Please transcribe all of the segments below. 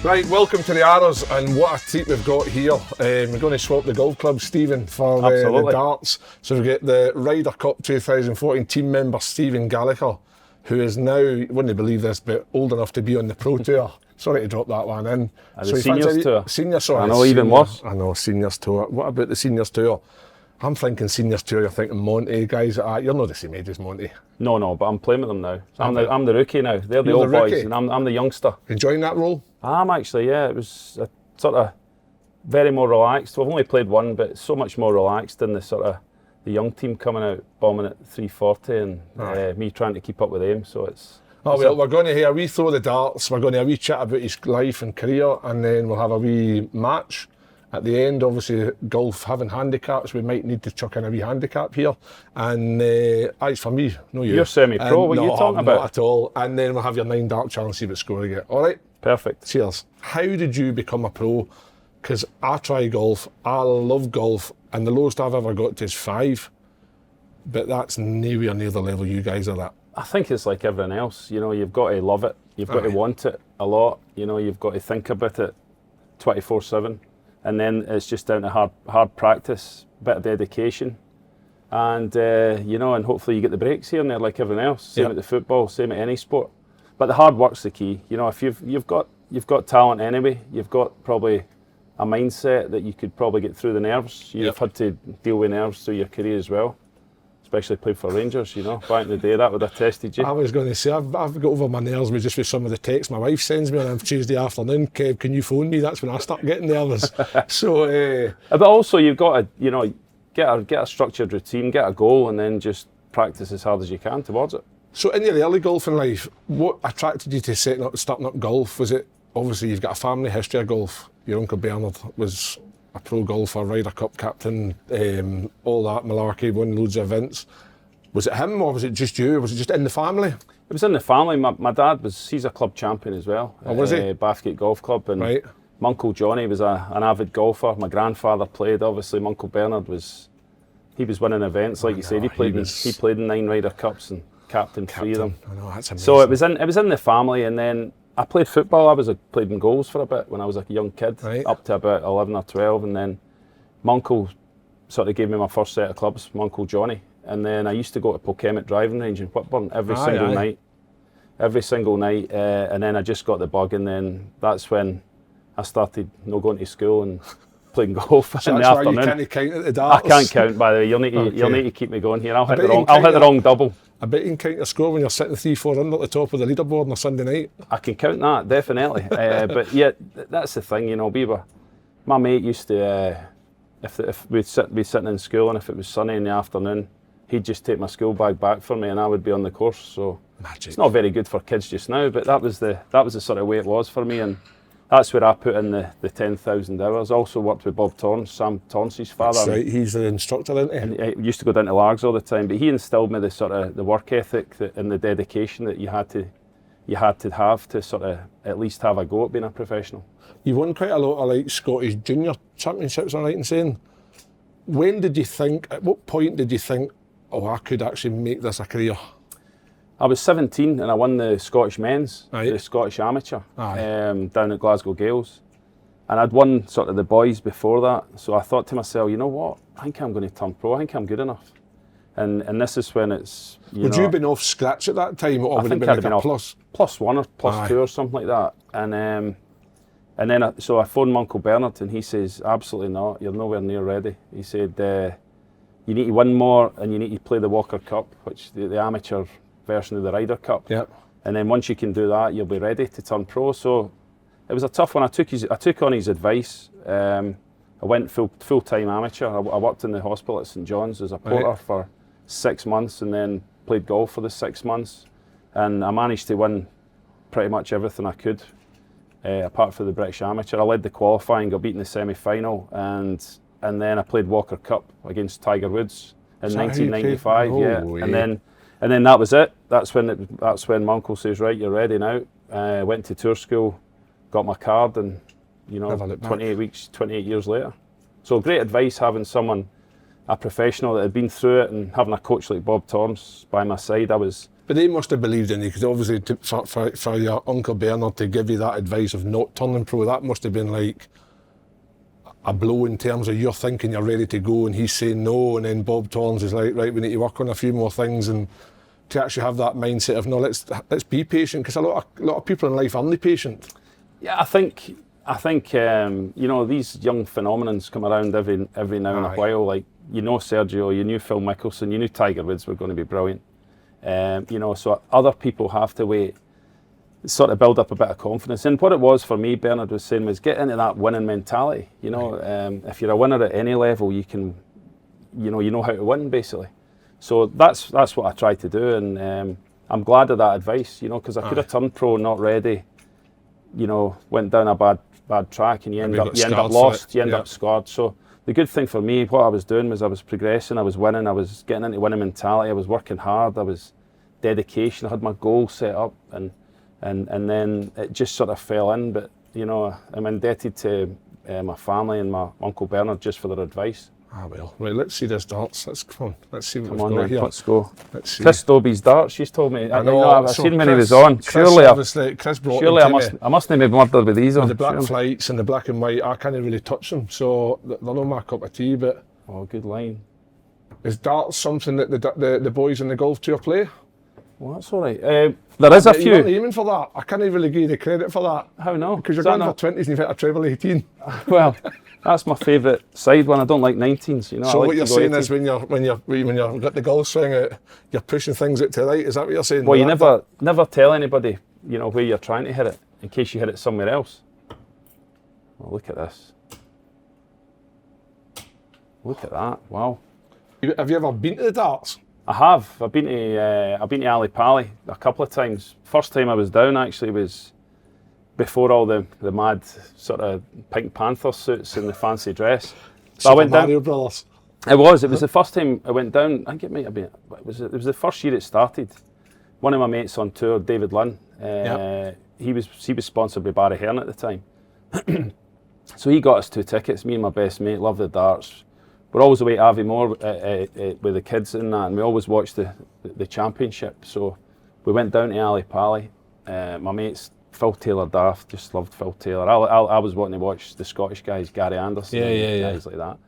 Right, welcome to the Arras, and what a treat we've got here. We're going to swap the golf club, Stephen, for the darts. So we get the Ryder Cup 2014 team member Stephen Gallacher, who is now, you wouldn't believe this, but old enough to be on the Pro Tour. Sorry to drop that one in. The Seniors Tour. Sorry. I know, even worse. I know, Seniors Tour. What about the Seniors Tour? I'm thinking Seniors Tour, you're thinking Monty, guys. You're not the same age as Monty. No, but I'm playing with them now. So I'm the rookie now. They're the old boys, and I'm the youngster. Enjoying that role? I'm actually, yeah. It was sort of very more relaxed. We've only played one, but so much more relaxed than the sort of the young team coming out bombing at 340 and me trying to keep up with them. So it's. Oh well, we're going to hear a wee throw the darts. We're going to have a wee chat about his life and career, and then we'll have a wee match. At the end, obviously, golf having handicaps, we might need to chuck in a wee handicap here. And it's for me, no you. You're semi-pro, what are you talking about? Not at all. And then we'll have your 9 dart challenge, see what score you get. All right? Perfect. Cheers. How did you become a pro? Because I try golf, I love golf, and the lowest I've ever got to is 5. But that's nowhere near the level you guys are at. I think it's like everything else. You know, you've got to love it. You've got to want it a lot. You know, you've got to think about it 24/7. And then it's just down to hard practice, bit of dedication, and you know, and hopefully you get the breaks here and there like everything else. Same at the football, same at any sport. But the hard work's the key. You know, if you've got talent anyway, you've got probably a mindset that you could probably get through the nerves. You've had to deal with nerves through your career as well. Especially played for Rangers, you know, back in the day, that would have tested you. I was going to say, I've got over my nerves with some of the texts my wife sends me on a Tuesday afternoon. Kev, can you phone me? That's when I start getting nervous. So, but also you've got to, you know, get a structured routine, get a goal, and then just practice as hard as you can towards it. So in your early golfing life, what attracted you to starting up golf? Was it, obviously you've got a family history of golf. Your Uncle Bernard was a pro golfer, Ryder Cup captain, all that malarkey, won loads of events. Was it him or was it just you? Was it just in the family? It was in the family. My dad he's a club champion as well. Oh, was he? Bathgate Golf Club. And right. My Uncle Johnny was an avid golfer. My grandfather played, obviously. My Uncle Bernard was winning events, like you said. He played in 9 Ryder Cups and captain 3 of them. I know, that's amazing. So it was in the family, and then I played football. I played in goals for a bit when I was a young kid, up to about 11 or 12, and then my uncle sort of gave me my first set of clubs, my Uncle Johnny, and then I used to go to Polkemmet driving range in Whitburn every single night, and then I just got the bug, and then that's when I started going to school and playing golf in the afternoon. You can't count at the darts. I can't count, by the way. You'll need to keep me going here. I'll hit the wrong double. I bet you can count your score when you're sitting 3-4 under at the top of the leaderboard on a Sunday night. I can count that, definitely. But yeah, that's the thing, you know. My mate used to, if we'd be sitting in school and if it was sunny in the afternoon, he'd just take my school bag back for me and I would be on the course. So magic. It's not very good for kids just now, but that was the sort of way it was for me, and that's where I put in the 10,000 hours. I also worked with Bob Torrance, Sam Torrance's father. That's right, he's the instructor, isn't he? And I used to go down to Largs all the time, but he instilled me the sort of the work ethic and the dedication that you had to have to sort of at least have a go at being a professional. You won quite a lot of like Scottish junior championships, am I right in saying? At what point did you think, oh, I could actually make this a career? I was 17 and I won the Scottish men's, the Scottish amateur, down at Glasgow Gales. And I'd won sort of the boys before that. So I thought to myself, you know what, I think I'm going to turn pro, I think I'm good enough. And this is when it's, Would you have been off scratch at that time, or would it have been like a plus 1 or plus 2 or something like that? And then so I phoned my Uncle Bernard and he says, absolutely not, you're nowhere near ready. He said, you need to win more and you need to play the Walker Cup, which the amateur version of the Ryder Cup. Yep. And then once you can do that, you'll be ready to turn pro. So it was a tough one. I took on his advice. I went full-time amateur. I worked in the hospital at St John's as a porter for 6 months and then played golf for the 6 months. And I managed to win pretty much everything I could, apart from the British Amateur. I led the qualifying, got beaten in the semi-final, and then I played Walker Cup against Tiger Woods in 1995. And then that was it. That's when my uncle says, right, you're ready now. Went to tour school, got my card, and 28 years later. So great advice having someone, a professional that had been through it, and having a coach like Bob Torrance by my side. I was But they must have believed in you, because obviously for your Uncle Bernard to give you that advice of not turning pro, that must have been like a blow in terms of you're thinking you're ready to go and he's saying no, and then Bob Torrance is like, right, we need to work on a few more things, and to actually have that mindset of no, let's be patient, because a lot of people in life aren't patient. Yeah, I think you know, these young phenomenons come around every now and a while. Like, you know, Sergio, you knew Phil Mickelson, you knew Tiger Woods were going to be brilliant. You know, so other people have to wait, sort of build up a bit of confidence. And what it was for me, Bernard was saying, was get into that winning mentality. You know, if you're a winner at any level, you can, you know how to win, basically. So that's what I tried to do, and I'm glad of that advice. You know, because I could have turned pro not ready. You know, went down a bad track, and you end up lost, you end up scarred. So the good thing for me, what I was doing was I was progressing, I was winning, I was getting into winning mentality, I was working hard, I was dedication, I had my goals set up, and then it just sort of fell in. But you know, I'm indebted to my family and my Uncle Bernard just for their advice. Ah, well, right, let's see this darts. Come on, let's see what we've got then, here. Let's go. Let's see. Chris Dobie's darts, she's told me. I know, I've so seen when he Chris- was on. Chris brought Surely them I to me. must not be murdered with these on. The black surely. flights and the black and white, I can't really touch them, so they're not my cup of tea. But Oh, good line. is darts something that the boys in the golf tour play? Well, that's all right. There is a You're not few. aiming for that. I can't really give you the credit for that. How no? Because you're Is that going for 20s and you've hit a treble 18. Well, that's my favourite side one. I don't like 19s. You know. So I like what you're to go saying 18. is when you've got the golf swing out, you're pushing things out to the right. Is that what you're saying? Well, you never tell anybody, you know, where you're trying to hit it, in case you hit it somewhere else. Well, look at this. Look at that! Wow. Have you ever been to the darts? I have. I've been to Ali Pali a couple of times. First time I was down actually was before all the mad sort of Pink Panther suits and the fancy dress. So I went Mario down. Brothers. It was the first time I went down. I think it might have been. It was the first year it started. One of my mates on tour, David Lunn, he was sponsored by Barry Hearn at the time. So he got us 2 tickets. Me and my best mate, love the darts. We're always away at Aviemore with the kids and that, and we always watched the championship. So we went down to Ali Pali. My mates, Phil Taylor Daft, just loved Phil Taylor. I was wanting to watch the Scottish guys, Gary Anderson, guys like that.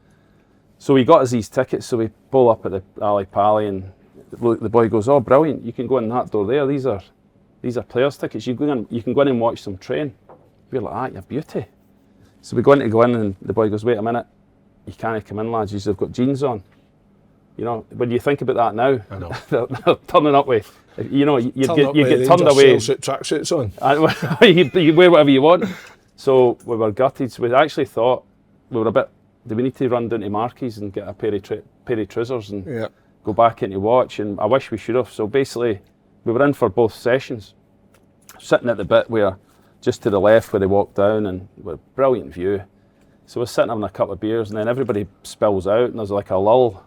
So he got us these tickets, so we pull up at the Ali Pali, and the boy goes, "Oh, brilliant, you can go in that door there. These are players' tickets. You can go in and watch them train." We're like, "Ah, you're beauty." So we go in and the boy goes, "Wait a minute. You can't come in, lads. You've got jeans on." You know, when you think about that now, I know. they're turning up with, you know, you get turned Rangers away. tracksuits on. You wear whatever you want. So we were gutted. So we actually thought we were a bit. Do we need to run down to Marquis and get a pair of trousers and go back into watch? And I wish we should have. So basically, we were in for both sessions, sitting at the bit where, just to the left where they walked down, and with a brilliant view. So we're sitting having a couple of beers, and then everybody spills out, and there's like a lull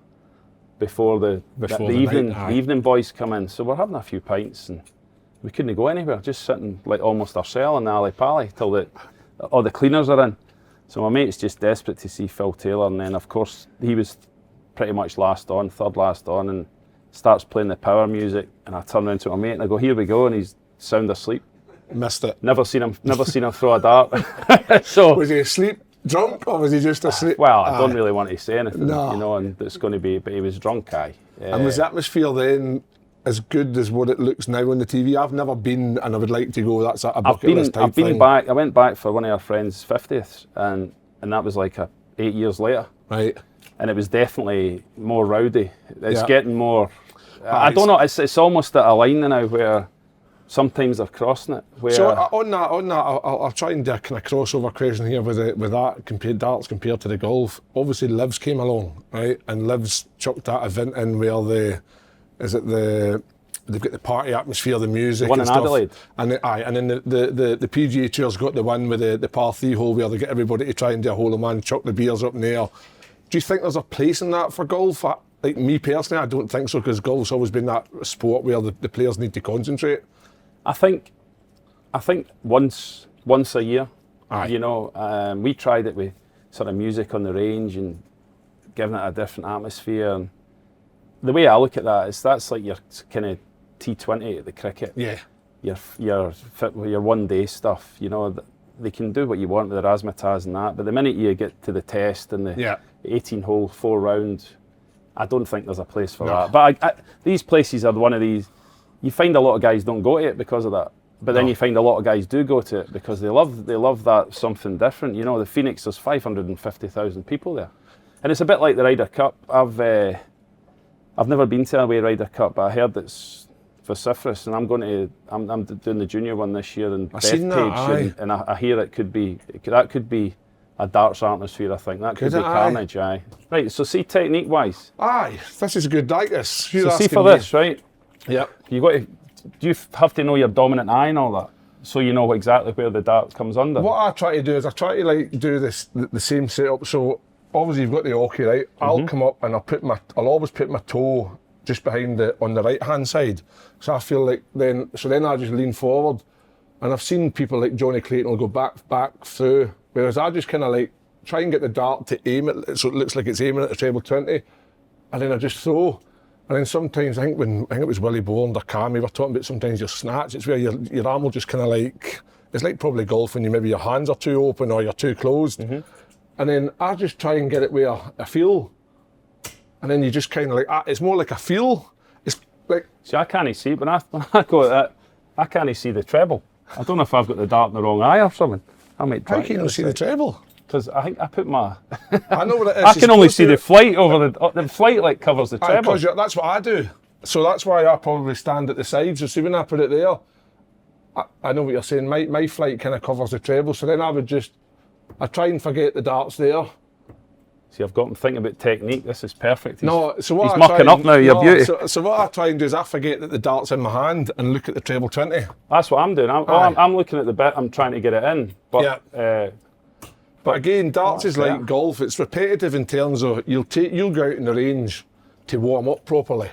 before the evening boys come in. So we're having a few pints, and we couldn't go anywhere, just sitting like almost ourselves in the Ali Pali till all the cleaners are in. So my mate's just desperate to see Phil Taylor, and then of course he was pretty much third last on, and starts playing the power music, and I turn around to my mate and I go, "Here we go," and he's sound asleep. Missed it. Never seen him throw a dart. So was he asleep? Drunk, or was he just asleep? Well, I don't really want to say anything, No. you know, and it's going to be, but he was drunk, aye. And was the atmosphere then as good as what it looks now on the TV? I've never been, and I would like to go. That's a bucket list type I've been thing. back. I went back for one of our friends' 50th, and that was like 8 years later. Right. And it was definitely more rowdy. It's Yeah. getting more. I don't know. It's almost at a line now where sometimes they're crossing it. Where So on that, I'll try and do a kind of crossover question here with that darts compared to the golf. Obviously, Livs came along, right, and Livs chucked that event in where they've got the party atmosphere, the music, The one and in stuff. Adelaide. And then the PGA Tour's got the one with the par 3 hole where they get everybody to try and do a hole in one, chuck the beers up in the air. Do you think there's a place in that for golf? Like me personally, I don't think so, because golf's always been that sport where the players need to concentrate. I think once a year, Aye. you know, we tried it with sort of music on the range and giving it a different atmosphere. And the way I look at that is that's like your kind of T20 at the cricket. Yeah. Your one-day stuff, you know, they can do what you want with the razzmatazz and that, but the minute you get to the test and the 18-hole, 4-round, I don't think there's a place for that. But these places are one of these, you find a lot of guys don't go to it because of that, but then you find a lot of guys do go to it because they love that something different. You know, the Phoenix, there's 550,000 people there. And it's a bit like the Ryder Cup. I've never been to a away Ryder Cup, but I heard it's vociferous, and I'm doing the junior one this year in Bethpage, and I hear that could be a darts atmosphere. I think that could be carnage. Aye. Right. So see, technique wise. Aye, this is a good practice. So see for this, right? Yep. Do you have to know your dominant eye and all that, so you know exactly where the dart comes under? What I try to do is I try to like do the same setup. So obviously you've got the hockey, right? I'll come up and I'll always put my toe just behind on the right hand side. So I feel like then I just lean forward, and I've seen people like Johnny Clayton will go back through, whereas I just kind of like try and get the dart to aim it so it looks like it's aiming at the treble 20, and then I just throw. And then sometimes I think it was Willie Boland or Cammy were talking about, sometimes your snatch, it's where your arm will just kind of like, it's like probably golf when maybe your hands are too open or you're too closed. And then I just try and get it where I feel, and then you just kind of like, it's more like a feel. It's like... See, I can't see, when I go at that, I can't see the treble. I don't know if I've got the dart in the wrong eye or something. I might try. How can you not see the treble? Because I think I put my... I know what it is. I can only see the flight over the flight like covers the treble. That's what I do. So that's why I probably stand at the sides. So see, when I put it there, I know what you're saying. My flight kind of covers the treble. So then I try and forget the darts there. See, I've got him thinking about technique. This is perfect. He's mucking up now, your beauty. So what I try and do is I forget that the dart's in my hand and look at the treble 20. That's what I'm doing. I'm looking at the bit, I'm trying to get it in. But, but again, darts is like golf. It's repetitive in terms of you'll go out in the range to warm up properly.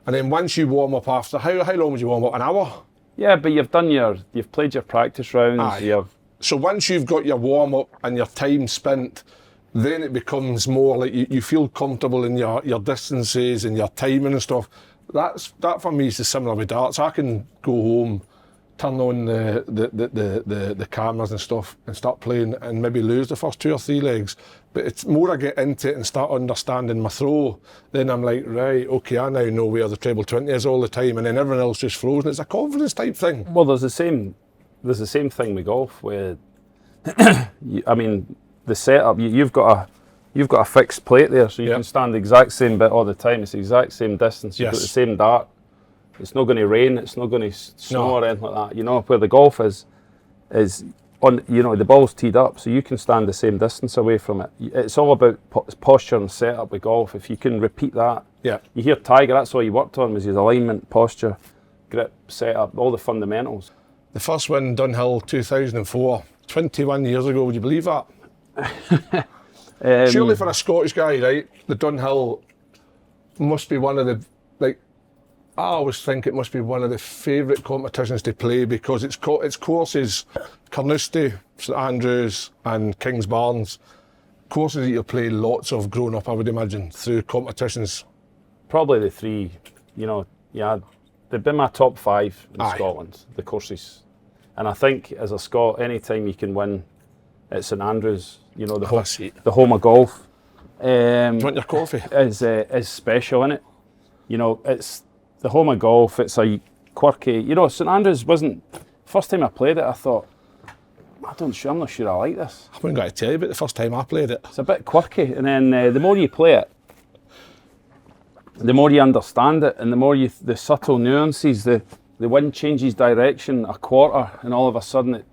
And then once you warm up after, how long would you warm up? An hour? Yeah, but you've played your practice rounds. So once you've got your warm up and your time spent, then it becomes more like you feel comfortable in your distances and your timing and stuff. That for me is similar with darts. I can go home, turn on the cameras and stuff and start playing and maybe lose the first 2 or 3 legs. But it's more I get into it and start understanding my throw, then I'm like, right, okay, I now know where the treble 20 is all the time, and then everyone else just frozen. It's a confidence type thing. Well, there's the same thing with golf where, the setup, you've got a fixed plate there, so you can stand the exact same bit all the time. It's the exact same distance. You've got the same dart. It's not going to rain. It's not going to snow or anything like that. You know, where the golf is on. You know, the ball's teed up, so you can stand the same distance away from it. It's all about posture and setup with golf. If you can repeat that, you hear Tiger. That's all he worked on was his alignment, posture, grip, setup, all the fundamentals. The first win, Dunhill, 2004, 21 years ago. Would you believe that? Surely for a Scottish guy, right, the Dunhill must be one of the, like, I always think it must be one of the favourite competitions to play because its courses, Carnoustie, St Andrews and Kingsbarns, courses that you'll play lots of growing up, I would imagine, through competitions. Probably the 3, they've been my top 5 in Scotland, the courses. And I think as a Scot, any time you can win at St Andrews, the home of golf. Do you want your coffee? Is special, isn't it? You know, it's the home of golf. It's a quirky. St Andrews wasn't. First time I played it, I thought, I'm not sure I like this. I haven't got to tell you about the first time I played it. It's a bit quirky, and then the more you play it, the more you understand it, and the more the subtle nuances. The wind changes direction a quarter, and all of a sudden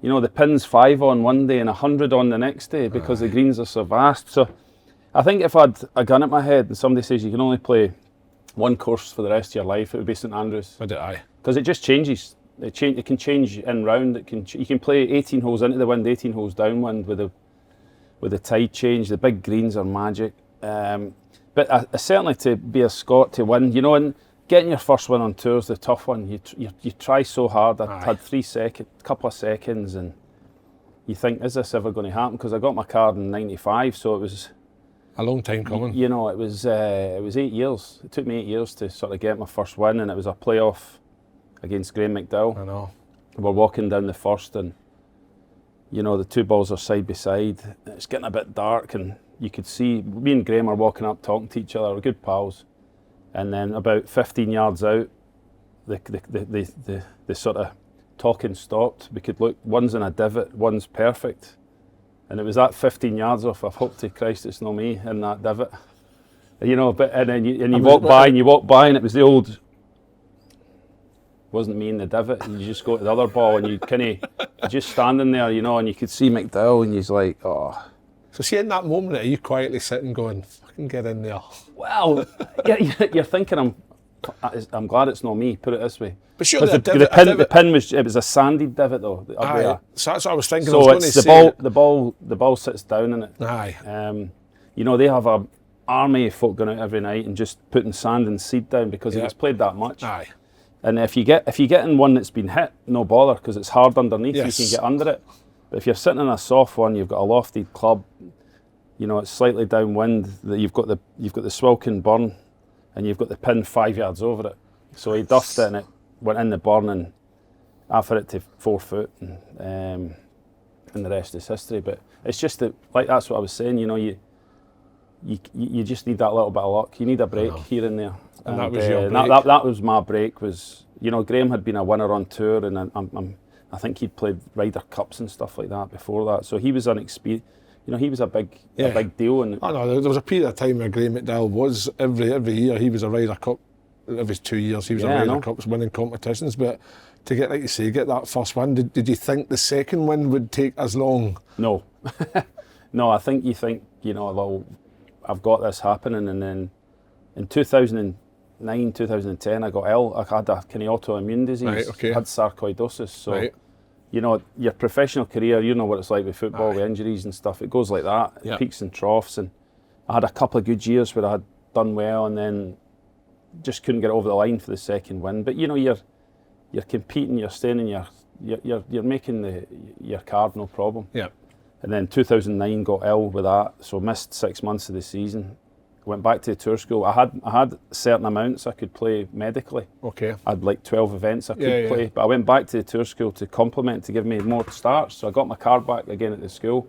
the pin's 5 on one day and 100 on the next day because the greens are so vast. So I think if I had a gun at my head and somebody says you can only play one course for the rest of your life, it would be St Andrews. Because it just changes. It can change in round. You can play 18 holes into the wind, 18 holes downwind with the tide change. The big greens are magic. But certainly to be a Scot to win, and getting your first win on tour is the tough one. You try so hard. I had couple of seconds, and you think, is this ever going to happen? Because I got my card in '95, so it was A long time coming. You know, it was 8 years. It took me 8 years to sort of get my first win, and it was a playoff against Graham McDowell. I know. We're walking down the first, and you know, the two balls are side by side. It's getting a bit dark, and you could see me and Graham are walking up, talking to each other. We're good pals. And then about 15 yards out, the sort of talking stopped. We could look. One's in a divot, one's perfect. And it was that 15 yards off. I hope to Christ it's not me in that divot. You know, but and then you walk by, and it was the old. Wasn't me in the divot. And you just go to the other ball, and you kind of just standing there, you know, and you could see McDowell, and he's like, oh. So see, in that moment, are you quietly sitting going, "Fucking get in there"? Well, you're thinking, I'm glad it's not me. Put it this way. But surely the pin was, it was a sandy divot though. Aye, so that's what I was thinking. So it's the ball sits down in it. Aye. You know, they have a army of folk going out every night and just putting sand and seed down because it gets played that much. Aye. And if you get in one that's been hit, no bother, because it's hard underneath. Yes. You can get under it. But if you're sitting in a soft one, you've got a lofted club. You know, it's slightly downwind. You've got the swelking burn, and you've got the pin 5 yards over it. So he duffed it, and it went in the burn, and after it to 4 foot, and the rest is history. But it's just that, like that's what I was saying. You know, you just need that little bit of luck. You need a break here and there. And that was your break. That was my break. Was, you know, Graham had been a winner on tour, and I think he'd played Ryder Cups and stuff like that before that. So he was an experience. You know, he was a big deal. And I know there was a period of time where Graham McDowell was every year he was a Ryder Cup. Every 2 years he was a Ryder Cup winning competitions. But to get, like you say, get that first win, did you think the second win would take as long? No, no. I think you know, well, I've got this happening, and then in 2009, 2010, I got ill. I had a kind of autoimmune disease. Right, okay. I had sarcoidosis. So. Right. You know, your professional career, you know what it's like with football, with injuries and stuff. It goes like that, peaks and troughs. And I had a couple of good years where I had done well, and then just couldn't get over the line for the second win. But you know, you're competing, you're staying in you're making your card, no problem. Yeah. And then 2009 got ill with that, so missed 6 months of the season. Went back to the tour school. I had certain amounts I could play medically. Okay. I had like 12 events I could play, but I went back to the tour school to complement, to give me more starts. So I got my card back again at the school,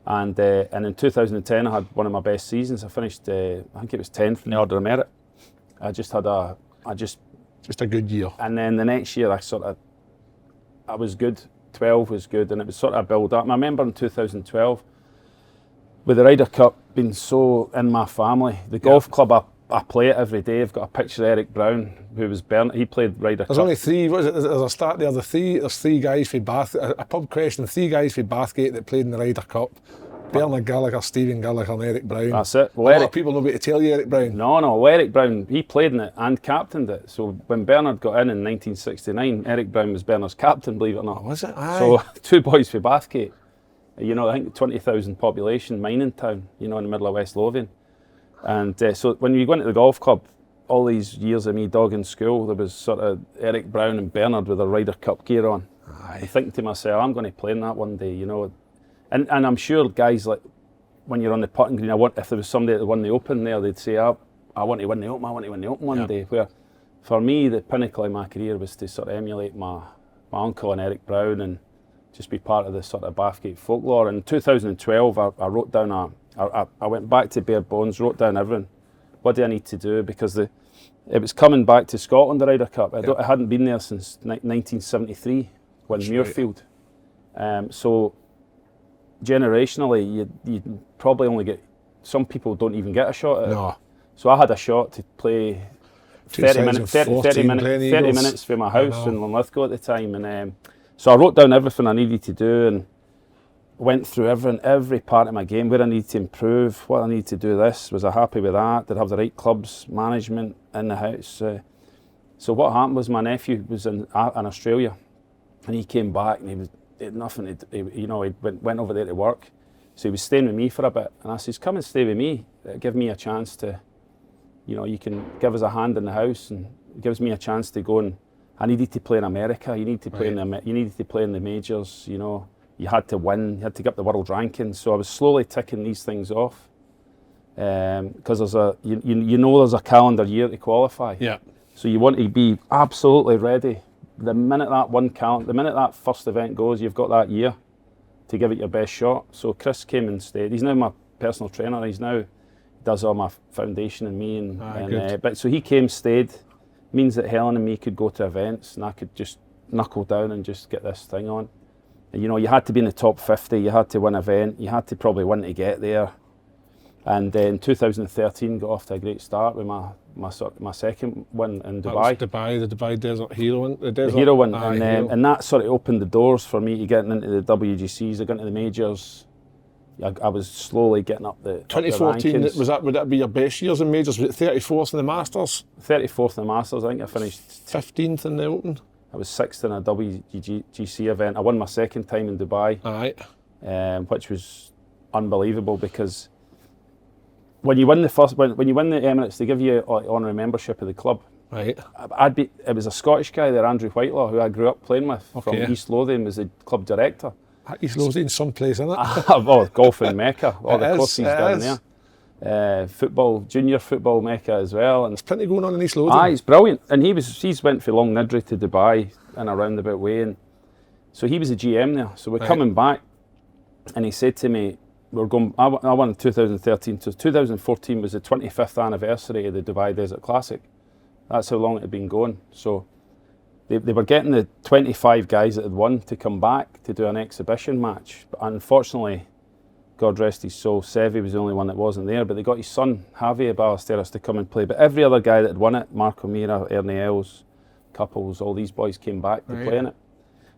and in 2010 I had one of my best seasons. I finished, I think it was 10th in the order of merit. I just had just a good year. And then the next year I was good. 12 was good, and it was sort of a build up. And I remember in 2012. With the Ryder Cup being so in my family, the golf club I play it every day. I've got a picture of Eric Brown, who was he played Ryder Cup. There's only three. What is it? There's a start there. There's three guys for Bath. A pub question. 3 guys for Bathgate that played in the Ryder Cup. Bernard Gallacher, Stephen Gallacher, and Eric Brown. That's it. Well, a lot of people know about to tell you Eric Brown. No. Well, Eric Brown, he played in it and captained it. So when Bernard got in 1969, Eric Brown was Bernard's captain. Believe it or not. Oh, was it? Aye. So 2 boys for Bathgate. You know, I think 20,000 population mining town, you know, in the middle of West Lothian. And so when you go into the golf club, all these years of me dogging school, there was sort of Eric Brown and Bernard with their Ryder Cup gear on. Aye. I'm thinking to myself, I'm going to play in that one day, you know. And I'm sure guys, like, when you're on the putting green, if there was somebody that won the Open there, they'd say, I want to win the Open, one day. Where for me, the pinnacle of my career was to sort of emulate my uncle and Eric Brown, and just be part of the sort of Bathgate folklore. In 2012, I wrote down I went back to bare bones, wrote down everything. What do I need to do? Because it was coming back to Scotland, the Ryder Cup. I hadn't been there since 1973 when Muirfield. So generationally, you probably only get, some people don't even get a shot at it. So I had a shot to play 30 minutes for my house in Linlithgow at the time, and so I wrote down everything I needed to do and went through every part of my game, where I needed to improve, what I needed to do. Was I happy with that? Did I have the right clubs, management in the house? So what happened was my nephew was in Australia, and he came back and he had nothing. He went over there to work, so he was staying with me for a bit. And I says, "Come and stay with me. Give me a chance to, you can give us a hand in the house, and it gives me a chance to go and." I needed to play in America. You need to play you needed to play in the majors. You had to win. You had to get up the world rankings. So I was slowly ticking these things off, because there's there's a calendar year to qualify. Yeah. So you want to be absolutely ready. The minute that first event goes, you've got that year to give it your best shot. So Chris came and stayed. He's now my personal trainer. He's now does all my foundation and me but so he came, stayed. Means that Helen and me could go to events and I could just knuckle down and just get this thing on. And you had to be in the top 50. You had to win an event. You had to probably win to get there. And then 2013 got off to a great start with my second win in Dubai. That was the Dubai Desert Hero one. The Hero one, and that sort of opened the doors for me to getting into the WGCs, getting into the majors. I was slowly getting up the 2014. Would that be your best years in majors? Was it 34th in the Masters? 34th in the Masters. I think I finished 15th in the Open. I was 6th in a WGC event. I won my second time in Dubai, which was unbelievable because when you win the Emirates, they give you honorary membership of the club. Right. It was a Scottish guy there, Andrew Whitelaw, who I grew up playing with from East Lothian, was the club director. East Lothian someplace, isn't it? Oh, golfing Mecca. All the courses down there. Junior football Mecca as well. And there's plenty going on in East Lothian. It's brilliant. And he's went from Long Nidri to Dubai in a roundabout way. And so he was a GM there. So we're coming back, and he said to me, we're going. I won in 2013. So 2014 was the 25th anniversary of the Dubai Desert Classic. That's how long it had been going. So they were getting the 25 guys that had won to come back to do an exhibition match. But unfortunately, God rest his soul, Sevi was the only one that wasn't there. But they got his son, Javier Ballesteros, to come and play. But every other guy that had won it, Marco Mira, Ernie Els, Couples, all these boys came back to play in it.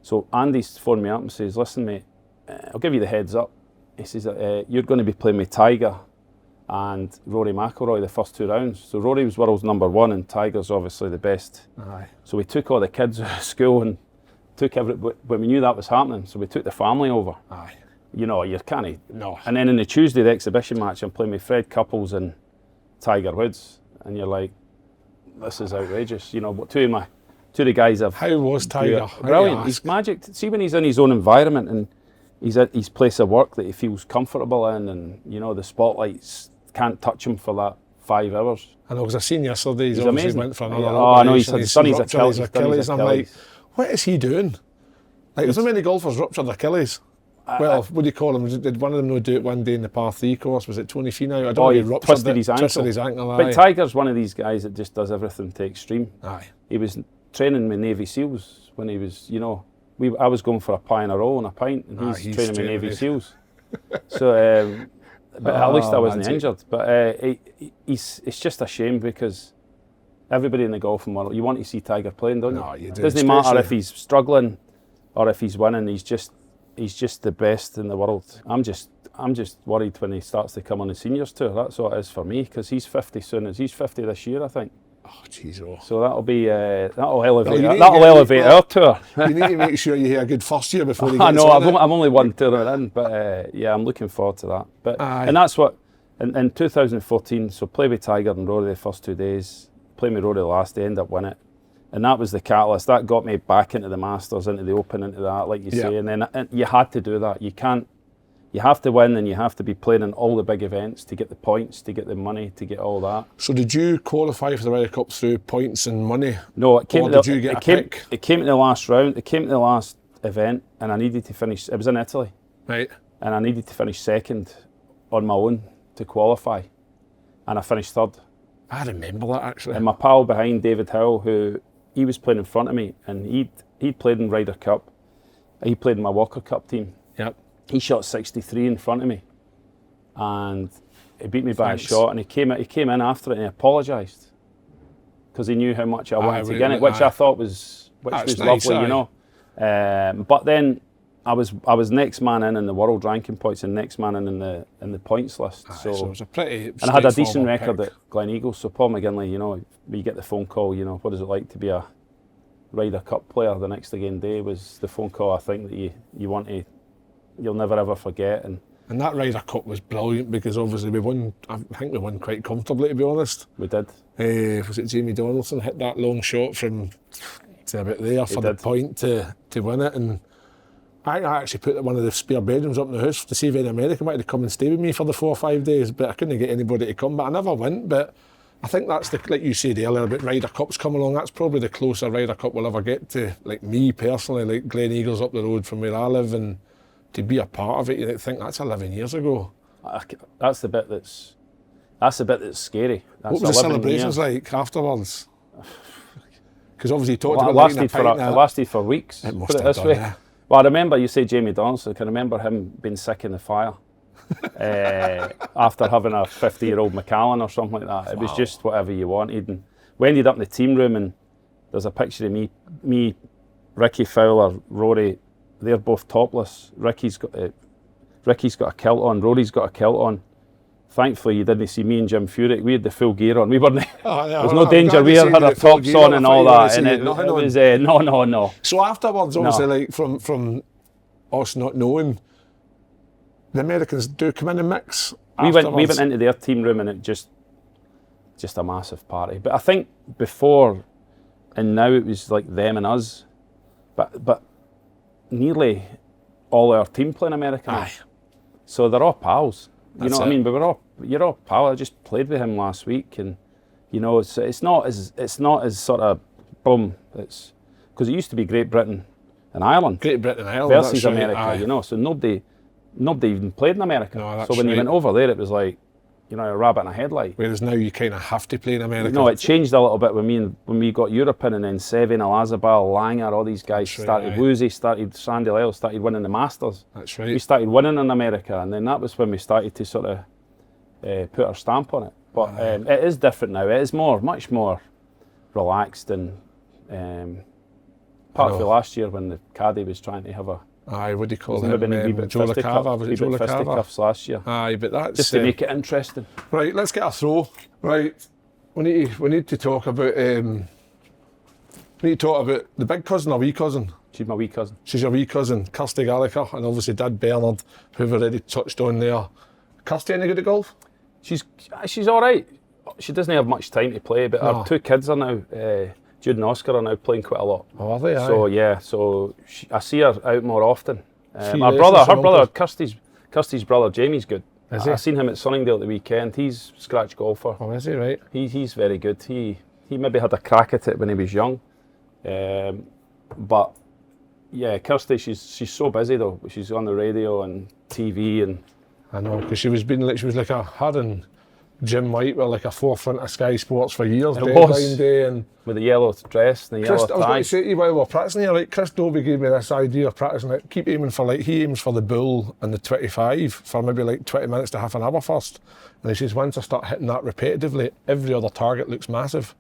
So Andy's phoned me up and says, listen mate, I'll give you the heads up. He says, you're going to be playing with Tiger and Rory McIlroy the first 2 rounds. So Rory was world's #1 and Tiger's obviously the best. So we took all the kids out of school and when we knew that was happening, so we took the family over. You can't. No. And then in the Tuesday, the exhibition match, I'm playing with Fred Couples and Tiger Woods. And you're like, this is outrageous. Two of the guys have... How was Tiger? Brilliant. He's magic. See when he's in his own environment and he's at his place of work that he feels comfortable in, and the spotlights can't touch him for that 5 hours. I know, because I seen yesterday, he's amazing. Went for another I know, he's done his Achilles. And I'm like, what is he doing? Like, there's not many golfers ruptured Achilles. Well, what do you call him? Did one of them not do it one day in the par 3 course? Was it Tony Finau? I don't know. He twisted his ankle. But Tiger's one of these guys that just does everything to extreme. He was training with Navy SEALs when he was, I was going for a pie and a roll and a pint, and he's training with Navy SEALs. So, but at least I wasn't injured. But it's just a shame because everybody in the golfing world, you want to see Tiger playing, don't you? No, you do. It doesn't matter if he's struggling or if he's winning. He's just the best in the world. I'm just worried when he starts to come on the seniors tour. That's what it is for me, because he's 50 soon. He's 50 this year, I think. Oh, jeez, oh. So that'll elevate our tour. You need to make sure you have a good first year before you get I know, I'm only one tour in, but I'm looking forward to that. But and that's what in 2014. So play with Tiger and Rory the first 2 days. Play with Rory the last day, end up winning it, and that was the catalyst. That got me back into the Masters, into the Open, into that, like you say. And then you had to do that. You have to win, and you have to be playing in all the big events to get the points, to get the money, to get all that. So did you qualify for the Ryder Cup through points and money? No, it came to the last round. It came to the last event, and I needed to finish. It was in Italy, right? And I needed to finish second on my own to qualify, and I finished third. I remember that actually. And my pal behind, David Hill, he was playing in front of me, and he'd played in Ryder Cup. He played in my Walker Cup team. Yep. He shot 63 in front of me, and he beat me by a shot. And he came in after it and he apologised because he knew how much I wanted to get it, which I thought was nice, lovely, But then I was next man in the world ranking points and next man in the points list. So it was a pretty. And I had a decent record at Gleneagles. So Paul McGinley, you get the phone call. What is it like to be a Ryder Cup player? The next again day was the phone call. I think that you want to. You'll never ever forget. And that Ryder Cup was brilliant because obviously we won. I think we won quite comfortably, to be honest. We did. Was it Jamie Donaldson hit that long shot from to about there for the point to win it, and I actually put one of the spare bedrooms up in the house to see if any American wanted to come and stay with me for the 4 or 5 days, but I couldn't get anybody to come, but I never went. But I think that's like you said earlier about Ryder Cups coming along, that's probably the closer Ryder Cup we'll ever get to, like me personally, like Gleneagles up the road from where I live, and to be a part of it, you think that's 11 years ago. That's the bit that's scary. That's what was the celebrations like afterwards? Because obviously you talked about it lasted for weeks. It must put it have this done, way. yeah. Well, I remember you say Jamie Donaldson. I can remember him being sick in the fire after having a 50-year-old Macallan or something like that. It was just whatever you wanted. And we ended up in the team room, and there's a picture of me, Ricky Fowler, Rory. They're both topless. Ricky's got a kilt on. Rory's got a kilt on. Thankfully, you didn't see me and Jim Furyk. We had the full gear on. We weren't. There was no danger. We had our tops on and all that, and it was no. So afterwards, obviously, like from us not knowing, the Americans do come in and mix. We went into their team room, and it just a massive party. But I think before and now it was like them and us, but nearly all our team play in America. Aye. So they're all pals. You know what I mean? But You're all pals. I just played with him last week, and you know it's not as sort of boom. It's because it used to be Great Britain and Ireland. Great Britain and Ireland versus America. Right, you know, so nobody even played in America. No, so when you went over there, it was like, you know, a rabbit in a headlight. Whereas now you kind of have to play in America. No, it changed a little bit when we got Europe in, and then Seven, Elazabal, Langer, all these guys Woozy, Sandy Lyle started winning the Masters. That's right. We started winning in America, and then that was when we started to sort of put our stamp on it. But it is different now. It is much more relaxed, and apart from last year when the caddy was trying to have a what do you call it? Joe LaCava, was it Joe LaCava? Fisticuffs last year. Aye, but that's just to make it interesting. Right, let's get a throw. Right, we need to talk about the big cousin or wee cousin. She's my wee cousin. She's your wee cousin, Kirsty Gallacher, and obviously Dad Bernard, who we've already touched on there. Kirsty, any good at golf? She's all right. She doesn't have much time to play, but our two kids are now. Jude and Oscar are now playing quite a lot. Oh, are they? Aye. So yeah, I see her out more often. Her brother, Kirsty's brother Jamie's good. Is he? I seen him at Sunningdale at the weekend. He's a scratch golfer. Oh, is he? Right. He's very good. He maybe had a crack at it when he was young, but yeah, Kirsty, she's so busy though. She's on the radio and TV, and I know, because she was like her and Jim White were like a forefront of Sky Sports for years. Day and with the yellow dress and the yellow tie. I was going to say to you while we were practicing here, like Chris Dobie gave me this idea of practicing it. Keep aiming for he aims for the bull and the 25 for maybe like 20 minutes to half an hour first. And he says once I start hitting that repetitively, every other target looks massive.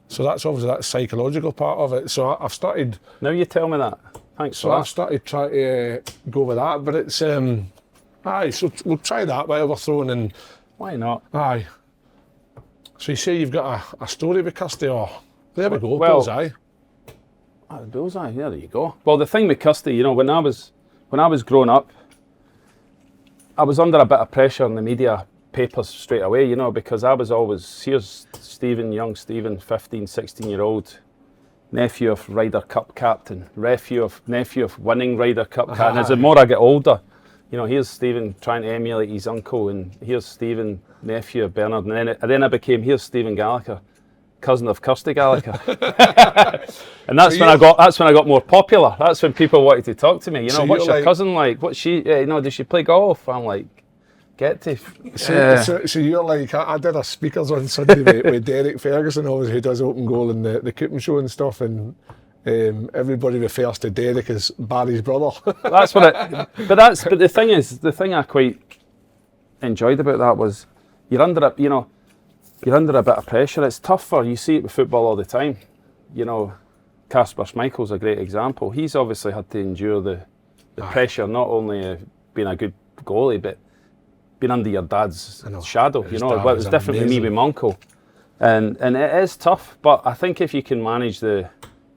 So that's obviously that psychological part of it. So I've started. Now you tell me that. Thanks. So I've started trying to go with that, but it's so we'll try that while we're throwing in. Why not? Aye. So you say you've got a story with Kirsty, or there we go, well, bullseye. Bullseye, yeah, there you go. Well, the thing with Kirsty, you know, when I was growing up, I was under a bit of pressure in the media papers straight away, you know, because I was always, here's Stephen, young Stephen, 15, 16-year-old, nephew of Ryder Cup captain, nephew of winning Ryder Cup captain. As the more I get older, you know, here's Stephen trying to emulate his uncle, and here's Stephen, nephew of Bernard, and then I became, here's Stephen Gallacher, cousin of Kirsty Gallacher. And that's when I got more popular. That's when people wanted to talk to me. You know, what's your cousin like? What's she? You know, does she play golf? I'm like, get to. So you're like, I did a speakers on Sunday with Derek Ferguson, obviously, who does Open Goal and the Cooping Show and stuff, and everybody refers to Derek as Barry's brother. That's what it. But the thing is, the thing I quite enjoyed about that was you're under a bit of pressure. It's tougher. You see it with football all the time. You know, Kasper Schmeichel's a great example. He's obviously had to endure the pressure, not only being a good goalie, but being under your dad's shadow. You know, it was different with me with my uncle, and it is tough. But I think if you can manage the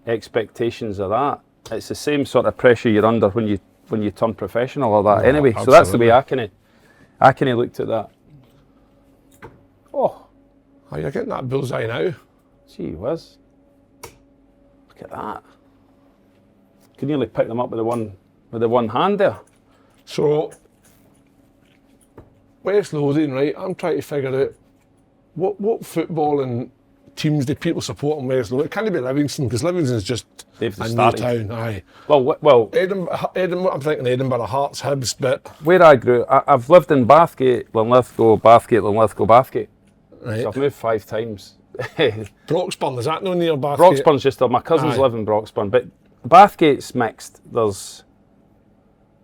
expectations of that, it's the same sort of pressure you're under when you turn professional or that. Anyway, absolutely. So that's the way I kind of looked at that. Oh, you're getting that bullseye now. Gee whiz. Look at that. could nearly pick them up with the one hand there. So, West Lothian, right? I'm trying to figure out what footballing teams do people support in West Lothian. It can't be Livingston, because Livingston's just They've a new started. town. Aye. Well, Edinburgh, I'm thinking Edinburgh, Hearts, Hibs, but where I grew, I've lived in Bathgate, Linlithgow, Bathgate, Linlithgow, Bathgate. right. So I've moved 5 times. Broxburn, is that no near Bathgate? Broxburn's just up. My cousins Aye. live in Broxburn, but Bathgate's mixed.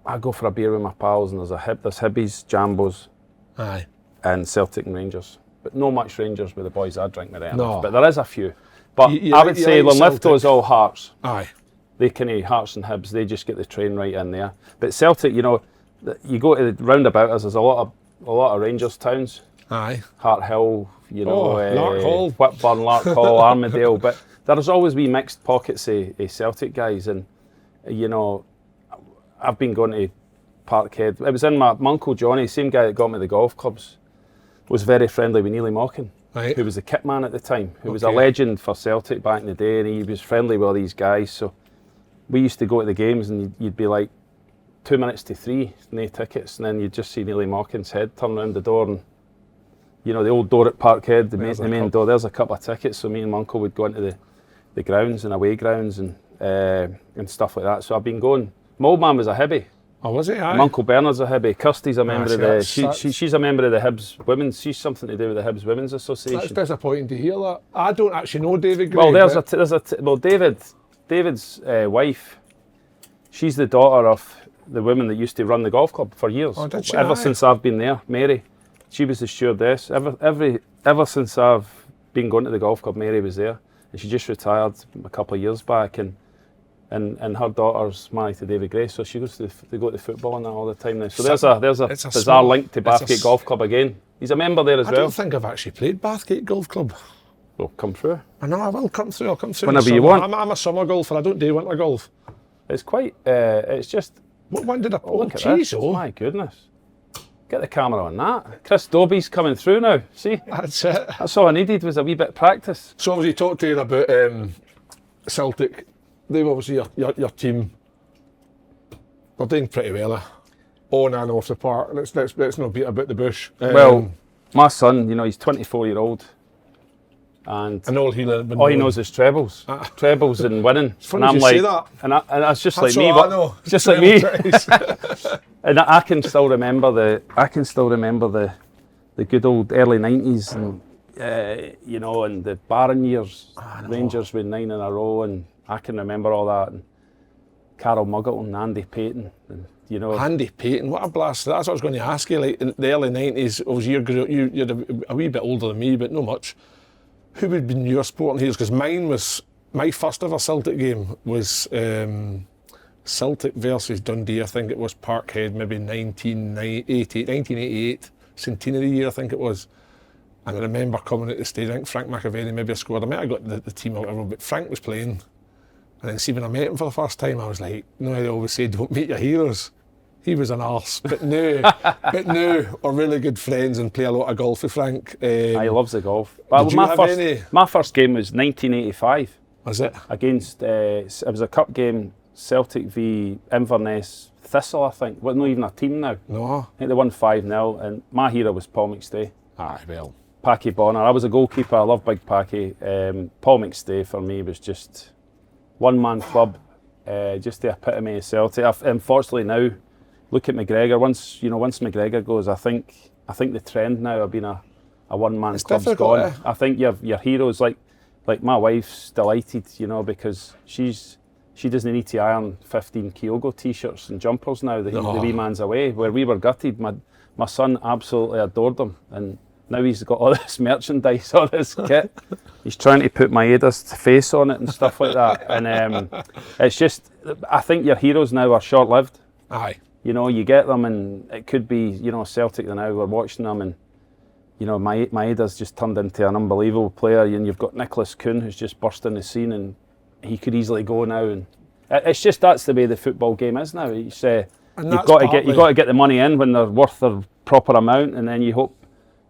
I go for a beer with my pals, and there's Hibbies, Jambos, Aye. and Celtic and Rangers. But no much Rangers with the boys I drink with them. No. But there is a few. But You I like- would you say like Linlithgow is Celtic? all Hearts. Aye. They can Hearts and Hibs. They just get the train right in there. But Celtic, you know, you go to the roundabout us. There's a lot of Rangers towns. Aye. Hart Hill, you know, Lark Hall. Whitburn, Lark Hall, Armadale. But there's always wee mixed pockets of Celtic guys, and you know, I've been going to Parkhead. It was in my uncle Johnny, same guy that got me the golf clubs, was very friendly with Neely Mockin, Right. who was the kit man at the time, who was a Okay. legend for Celtic back in the day, and he was friendly with all these guys. So we used to go to the games, and you'd be like 2 minutes to 3, no tickets, and then you'd just see Neely Mockin's head turn around the door, and you know, the old door at Parkhead, the There's a main cup. door, there's a couple of tickets. So me and my uncle would go into the grounds and away grounds and stuff like that. So I've been going. My old man was a Hibby. Oh, was he? Aye. My Uncle Bernard's a Hibby. Kirsty's a member see, of the. that's- She's a member of the Hibs Women's. She's something to do with the Hibs Women's That's Association. disappointing to hear that. I don't actually know David Gray. Well, but David's wife. She's the daughter of the woman that used to run the golf club for years. Oh, did she? Ever Aye. since I've been there, Mary. She was the stewardess. Ever since I've been going to the golf club, Mary was there, and she just retired a couple of years back, and her daughter's married to David Gray, so she goes to they go to football and that all the time now. So there's a It's a bizarre small- link to it's a Bathgate s- Golf Club again. He's a member there as I well. don't think I've actually played Bathgate Golf Club. Well, come through. I know I will come through. I'll come through. Whenever in the you summer. want. I'm a summer golfer. I don't do winter golf. It's quite. It's just. What one did I? Oh, look at geez, this. oh. My goodness. Get the camera on that. Chris Dobie's coming through now. See, That's it. that's all I needed was a wee bit of practice. So obviously talked to you about Celtic. They've obviously your team. They're doing pretty well. On and off the park. Let's not beat about the bush. Well, my son, you know, he's 24-year-old, and and all he knows is trebles, trebles and winning. funny And I'm you like, say that. and that's just That's like me. all I know. It's just like me. Treble. And I can still remember the good old early 90s, and you know, and the Barron years. Rangers win 9 in a row, and I can remember all that. And Carol Muggleton, Andy Payton, and you know, Andy Payton, what a blast. That's what I was going to ask you. Like in the early 90s, obviously you're a wee bit older than me, but not much. Who would be your sporting heroes? Because my first ever Celtic game was Celtic versus Dundee. I think it was Parkhead, maybe 1988, centenary year I think it was. And I remember coming at the stadium, I think Frank McAvenny maybe scored. I might have got the team or whatever, but Frank was playing. And then see, when I met him for the first time, I was like, no, they always say don't meet your heroes. He was an arse, but now we're really good friends and play a lot of golf with Frank. he loves the golf. Did you have any? My first game was 1985 Was it? against. It was a cup game, Celtic v Inverness Thistle, I think. Well, not even a team now. No. I think they won 5-0, and my hero was Paul McStay. Aye, well. Packy Bonner. I was a goalkeeper. I love Big Packy. Paul McStay for me was just one-man club, just the epitome of Celtic. Unfortunately now, look at McGregor. Once McGregor goes, I think the trend now of being a one-man club's difficult, gone. I think your heroes like my wife's delighted, you know, because she doesn't need to iron 15 Kyogo t-shirts and jumpers now. The wee man's away. Where we were gutted, my son absolutely adored them, and now he's got all this merchandise, all this kit. He's trying to put Maeda's face on it and stuff like that. And it's just, I think your heroes now are short-lived. Aye. You know, you get them, and it could be, you know, Celtic now, we're watching them, and, you know, Maeda's just turned into an unbelievable player, and you've got Nicholas Kuhn, who's just burst on the scene, and he could easily go now. And it's just, that's the way the football game is now. It's, you've got to get the money in when they're worth their proper amount, and then you hope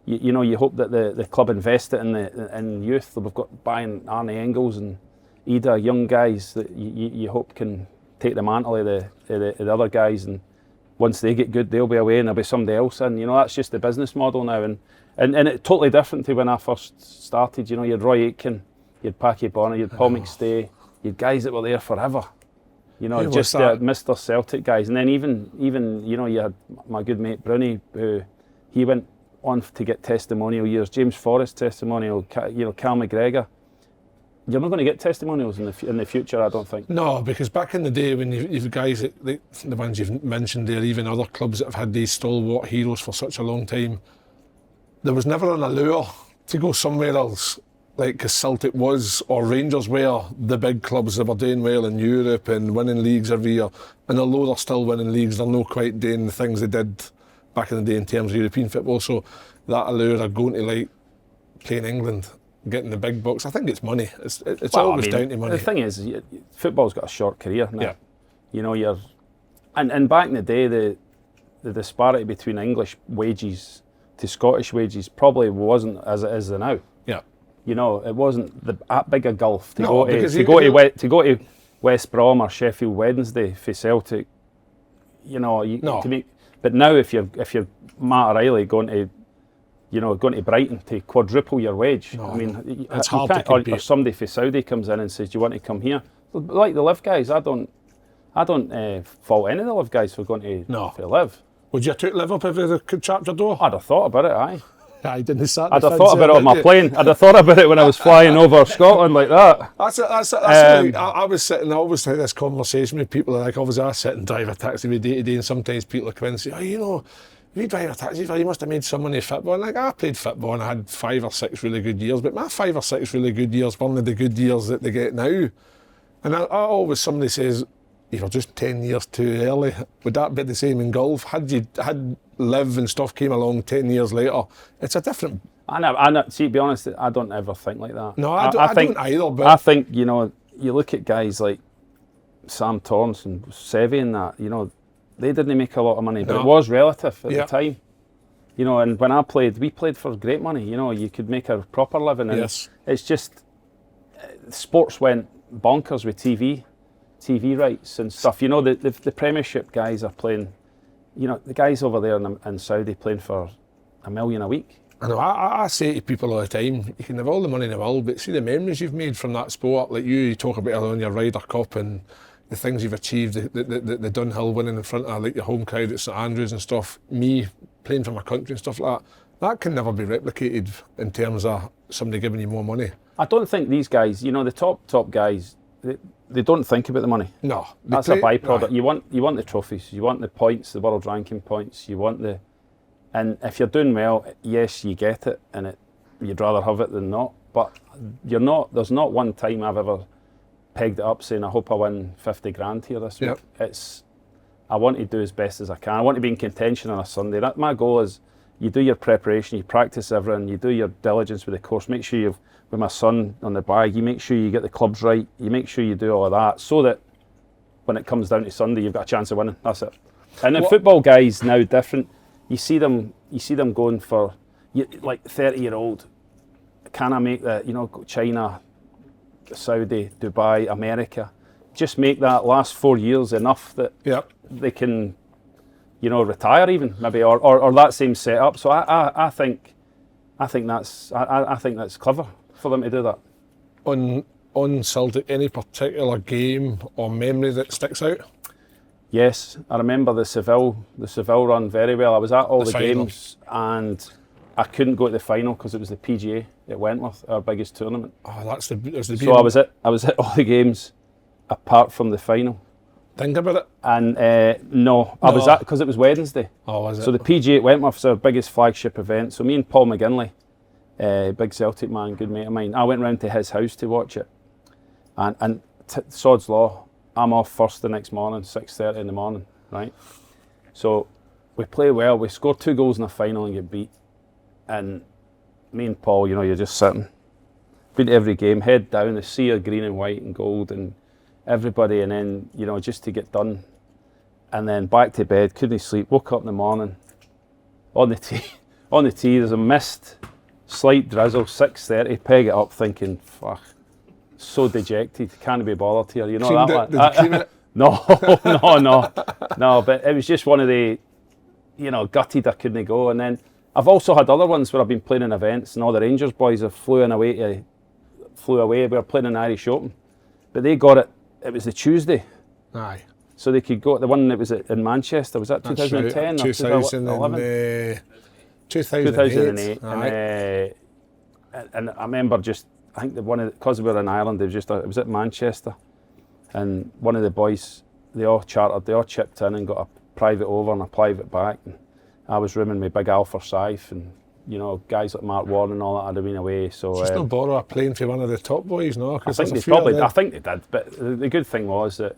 that the club invest it in youth. We've got buying Arnie Engels and Ida, young guys that you hope can take the mantle of the other guys, and once they get good, they'll be away and there'll be somebody else in. You know, that's just the business model now, and it's totally different to when I first started. You know, you had Roy Aitken, you had Packy Bonner, you had Paul McStay, you had guys that were there forever. You know, just Mr. Celtic guys, and then even you know, you had my good mate Brownie, who he went on to get testimonial years. James Forrest testimonial, you know, Cal McGregor. You're not going to get testimonials in the future, I don't think. No, because back in the day when you've guys, the ones you've mentioned there, even other clubs that have had these stalwart heroes for such a long time, there was never an allure to go somewhere else. Like, because Celtic was, or Rangers were, the big clubs that were doing well in Europe and winning leagues every year. And although they're still winning leagues, they're not quite doing the things they did back in the day in terms of European football. So that allure of going to, like, playing England, getting the big bucks, I think it's money. It's well, always down to money. The thing is, football's got a short career now. Yeah. You know, and back in the day, the disparity between English wages to Scottish wages probably wasn't as it is now. Yeah. You know, it wasn't that big a gulf to go to West Brom or Sheffield Wednesday for Celtic. You know, to make. But now, if you're Matt O'Reilly going to Brighton to quadruple your wage, I mean, it's hard to compete. Or somebody from Saudi comes in and says, "Do you want to come here?" Like the Live guys, I don't fault any of the Live guys for going to Live. Would you take Live up if they could chap your door? I'd have thought about it, aye. I didn't start. I'd have thought about it on my plane. I'd have thought about it when I was flying over Scotland like that. That's I was sitting. I always had this conversation with people. Like, obviously, I sit and drive a taxi day to day, and sometimes people come in and say, "Oh, you know, you drive a taxi, you must have made some money football." And like, I played football and I had 5 or 6 really good years, but my 5 or 6 really good years weren't the good years that they get now. And I always, somebody says, "You were just 10 years too early." Would that be the same in golf? Had Live and stuff came along 10 years later, it's a different. See, to be honest, I don't ever think like that. No, I don't either. But I think, you know, you look at guys like Sam Torrance and Seve and that, you know, they didn't make a lot of money, but it was relative at the time. You know, and when we played for great money. You know, you could make a proper living. And it's just, sports went bonkers with TV rights and stuff. You know, the Premiership guys are playing, you know, the guys over there in Saudi playing for $1 million a week. I know, I say to people all the time, you can have all the money in the world, but see the memories you've made from that sport. Like you talk about it on your Ryder Cup and the things you've achieved, the Dunhill winning in front of like the home crowd at St Andrews and stuff, me playing for my country and stuff like that. That can never be replicated in terms of somebody giving you more money. I don't think these guys, you know, the top guys, they don't think about the money. No. That's a byproduct. You want the trophies, you want the points, the world ranking points, and if you're doing well, yes, you get it, and you'd rather have it than not, but there's not one time I've ever pegged it up saying, I hope I win 50 grand here this week. I want to do as best as I can. I want to be in contention on a Sunday. My goal is, you do your preparation, you practice everything, you do your diligence with the course, make sure with my son on the bag, you make sure you get the clubs right, you make sure you do all of that, so that when it comes down to Sunday, you've got a chance of winning. That's it. And the football guys now different. You see them going for, like 30-year-old, can I make that, you know, China, Saudi, Dubai, America, just make that last 4 years enough that they can, you know, retire even maybe, or that same setup. So I think that's clever for them to do that. On Celtic, any particular game or memory that sticks out? Yes, I remember the Seville run very well. I was at all the games and I couldn't go to the final because it was the PGA at Wentworth, our biggest tournament. Oh, that's the so I was at all the games apart from the final. Think about it. And no, I was at, because it was Wednesday. Oh, was it? So the PGA at Wentworth is our biggest flagship event. So me and Paul McGinley, big Celtic man, good mate of mine, I went round to his house to watch it. And sod's law, I'm off first the next morning, 6:30 in the morning, right? So we play well, we score 2 goals in the final and get beat. And me and Paul, you know, you're just sitting, been to every game, head down, the sea of green and white and gold and everybody, and then, you know, just to get done. And then back to bed, couldn't sleep, woke up in the morning, on the tee, there's a mist, slight drizzle, 6:30, peg it up thinking, fuck, so dejected, can't be bothered here, you know. Did you clean it? No, no. But it was just one of the, gutted I couldn't go. And then I've also had other ones where I've been playing in events, and all the Rangers boys have flew away. We were playing an Irish Open, but they got it. It was the Tuesday. Aye. So they could go. The one that was in Manchester, was that 2010 or 2011? 2008. And I remember I think because we were in Ireland, it was at Manchester, and one of the boys, they all chipped in and got a private over and a private back, and I was rooming with Big Al Forsyth, and guys like Mark Warren and all that had been away. So just not borrow a plane for one of the top boys, no? I think they did, but the good thing was that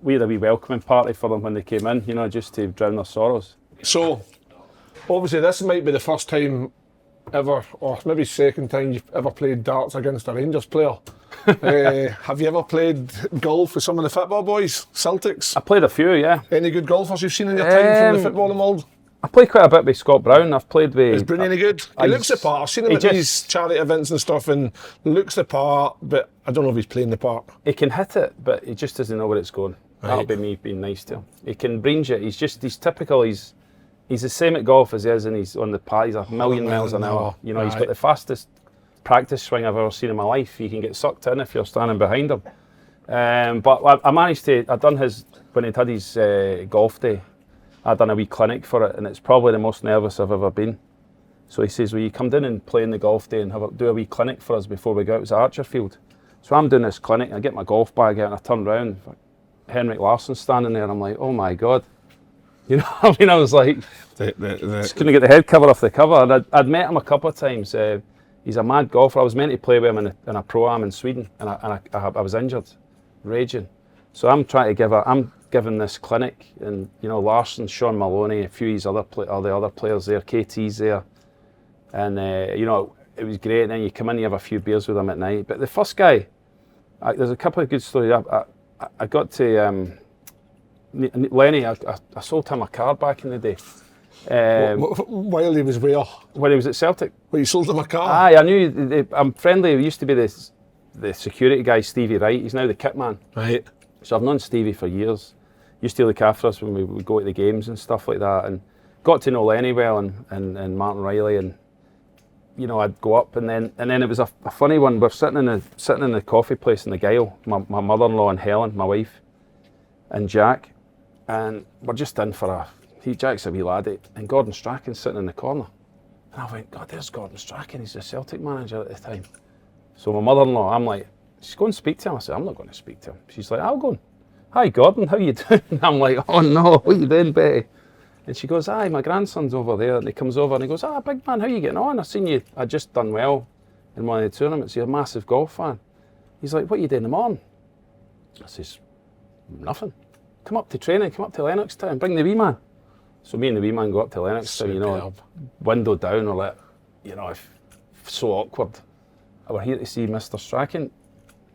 we had a wee welcoming party for them when they came in, just to drown their sorrows. So, obviously this might be the first time ever, or maybe second time you've ever played darts against a Rangers player. Have you ever played golf with some of the football boys, Celtics? I played a few, yeah. Any good golfers you've seen in your time from the footballing world? I played quite a bit with Scott Brown. I've played with... Is Bruni any good? He looks the part. I've seen him at these charity events and stuff, and looks the part, but I don't know if he's playing the part. He can hit it, but he just doesn't know where it's going. Right. That'll be me being nice to him. He can range it. He's typical. He's the same at golf as he is, and he's on the part. He's a million miles an hour. He's got the fastest practice swing I've ever seen in my life. You can get sucked in if you're standing behind him. But I managed to. When he'd had his golf day, I'd done a wee clinic for it, and it's probably the most nervous I've ever been. So he says, "Will you come down and play in the golf day and do a wee clinic for us before we go out?" It was at Archerfield. So I'm doing this clinic. I get my golf bag out and I turn round. Henrik Larsson's standing there. I'm like, oh my God. I was like, just couldn't get the head cover off the cover. And I'd met him a couple of times. He's a mad golfer. I was meant to play with him in a pro-am in Sweden, and I was injured, raging. So I'm giving this clinic, and Larsson, Sean Maloney, a few of all the other players there, KT's there, and it was great. And then you come in, you have a few beers with him at night. But the first guy, there's a couple of good stories. I got to Lenny. I sold him a car back in the day. While he was where? When he was at Celtic. Well, you sold him a car? Aye, I knew. I'm friendly. He used to be the security guy, Stevie Wright. He's now the kit man. Right. So I've known Stevie for years. Used to look after us when we would go to the games and stuff like that, and got to know Lenny well, and Martin Riley, and I'd go up, and then it was a funny one. We're sitting in the coffee place in the Gyle, my mother-in-law and Helen, my wife, and Jack, and we're just in for Jack's a wee laddie, and Gordon Strachan's sitting in the corner. And I went, God, there's Gordon Strachan, he's the Celtic manager at the time. So my mother-in-law, I'm like, just go and speak to him. I said, I'm not going to speak to him. She's like, I'll go. Hi Gordon, how you doing? I'm like, oh no, what are you doing, Betty? And she goes, aye, my grandson's over there. And he comes over and he goes, big man, how you getting on? I seen you, I just done well in one of the tournaments. You're a massive golf fan. He's like, what are you doing in the morning? I says, nothing. Come up to training, come up to Lennoxtown, bring the wee man. So me and the wee man go up to Lennoxtown, window down, or like, so awkward. We're here to see Mr. Strachan.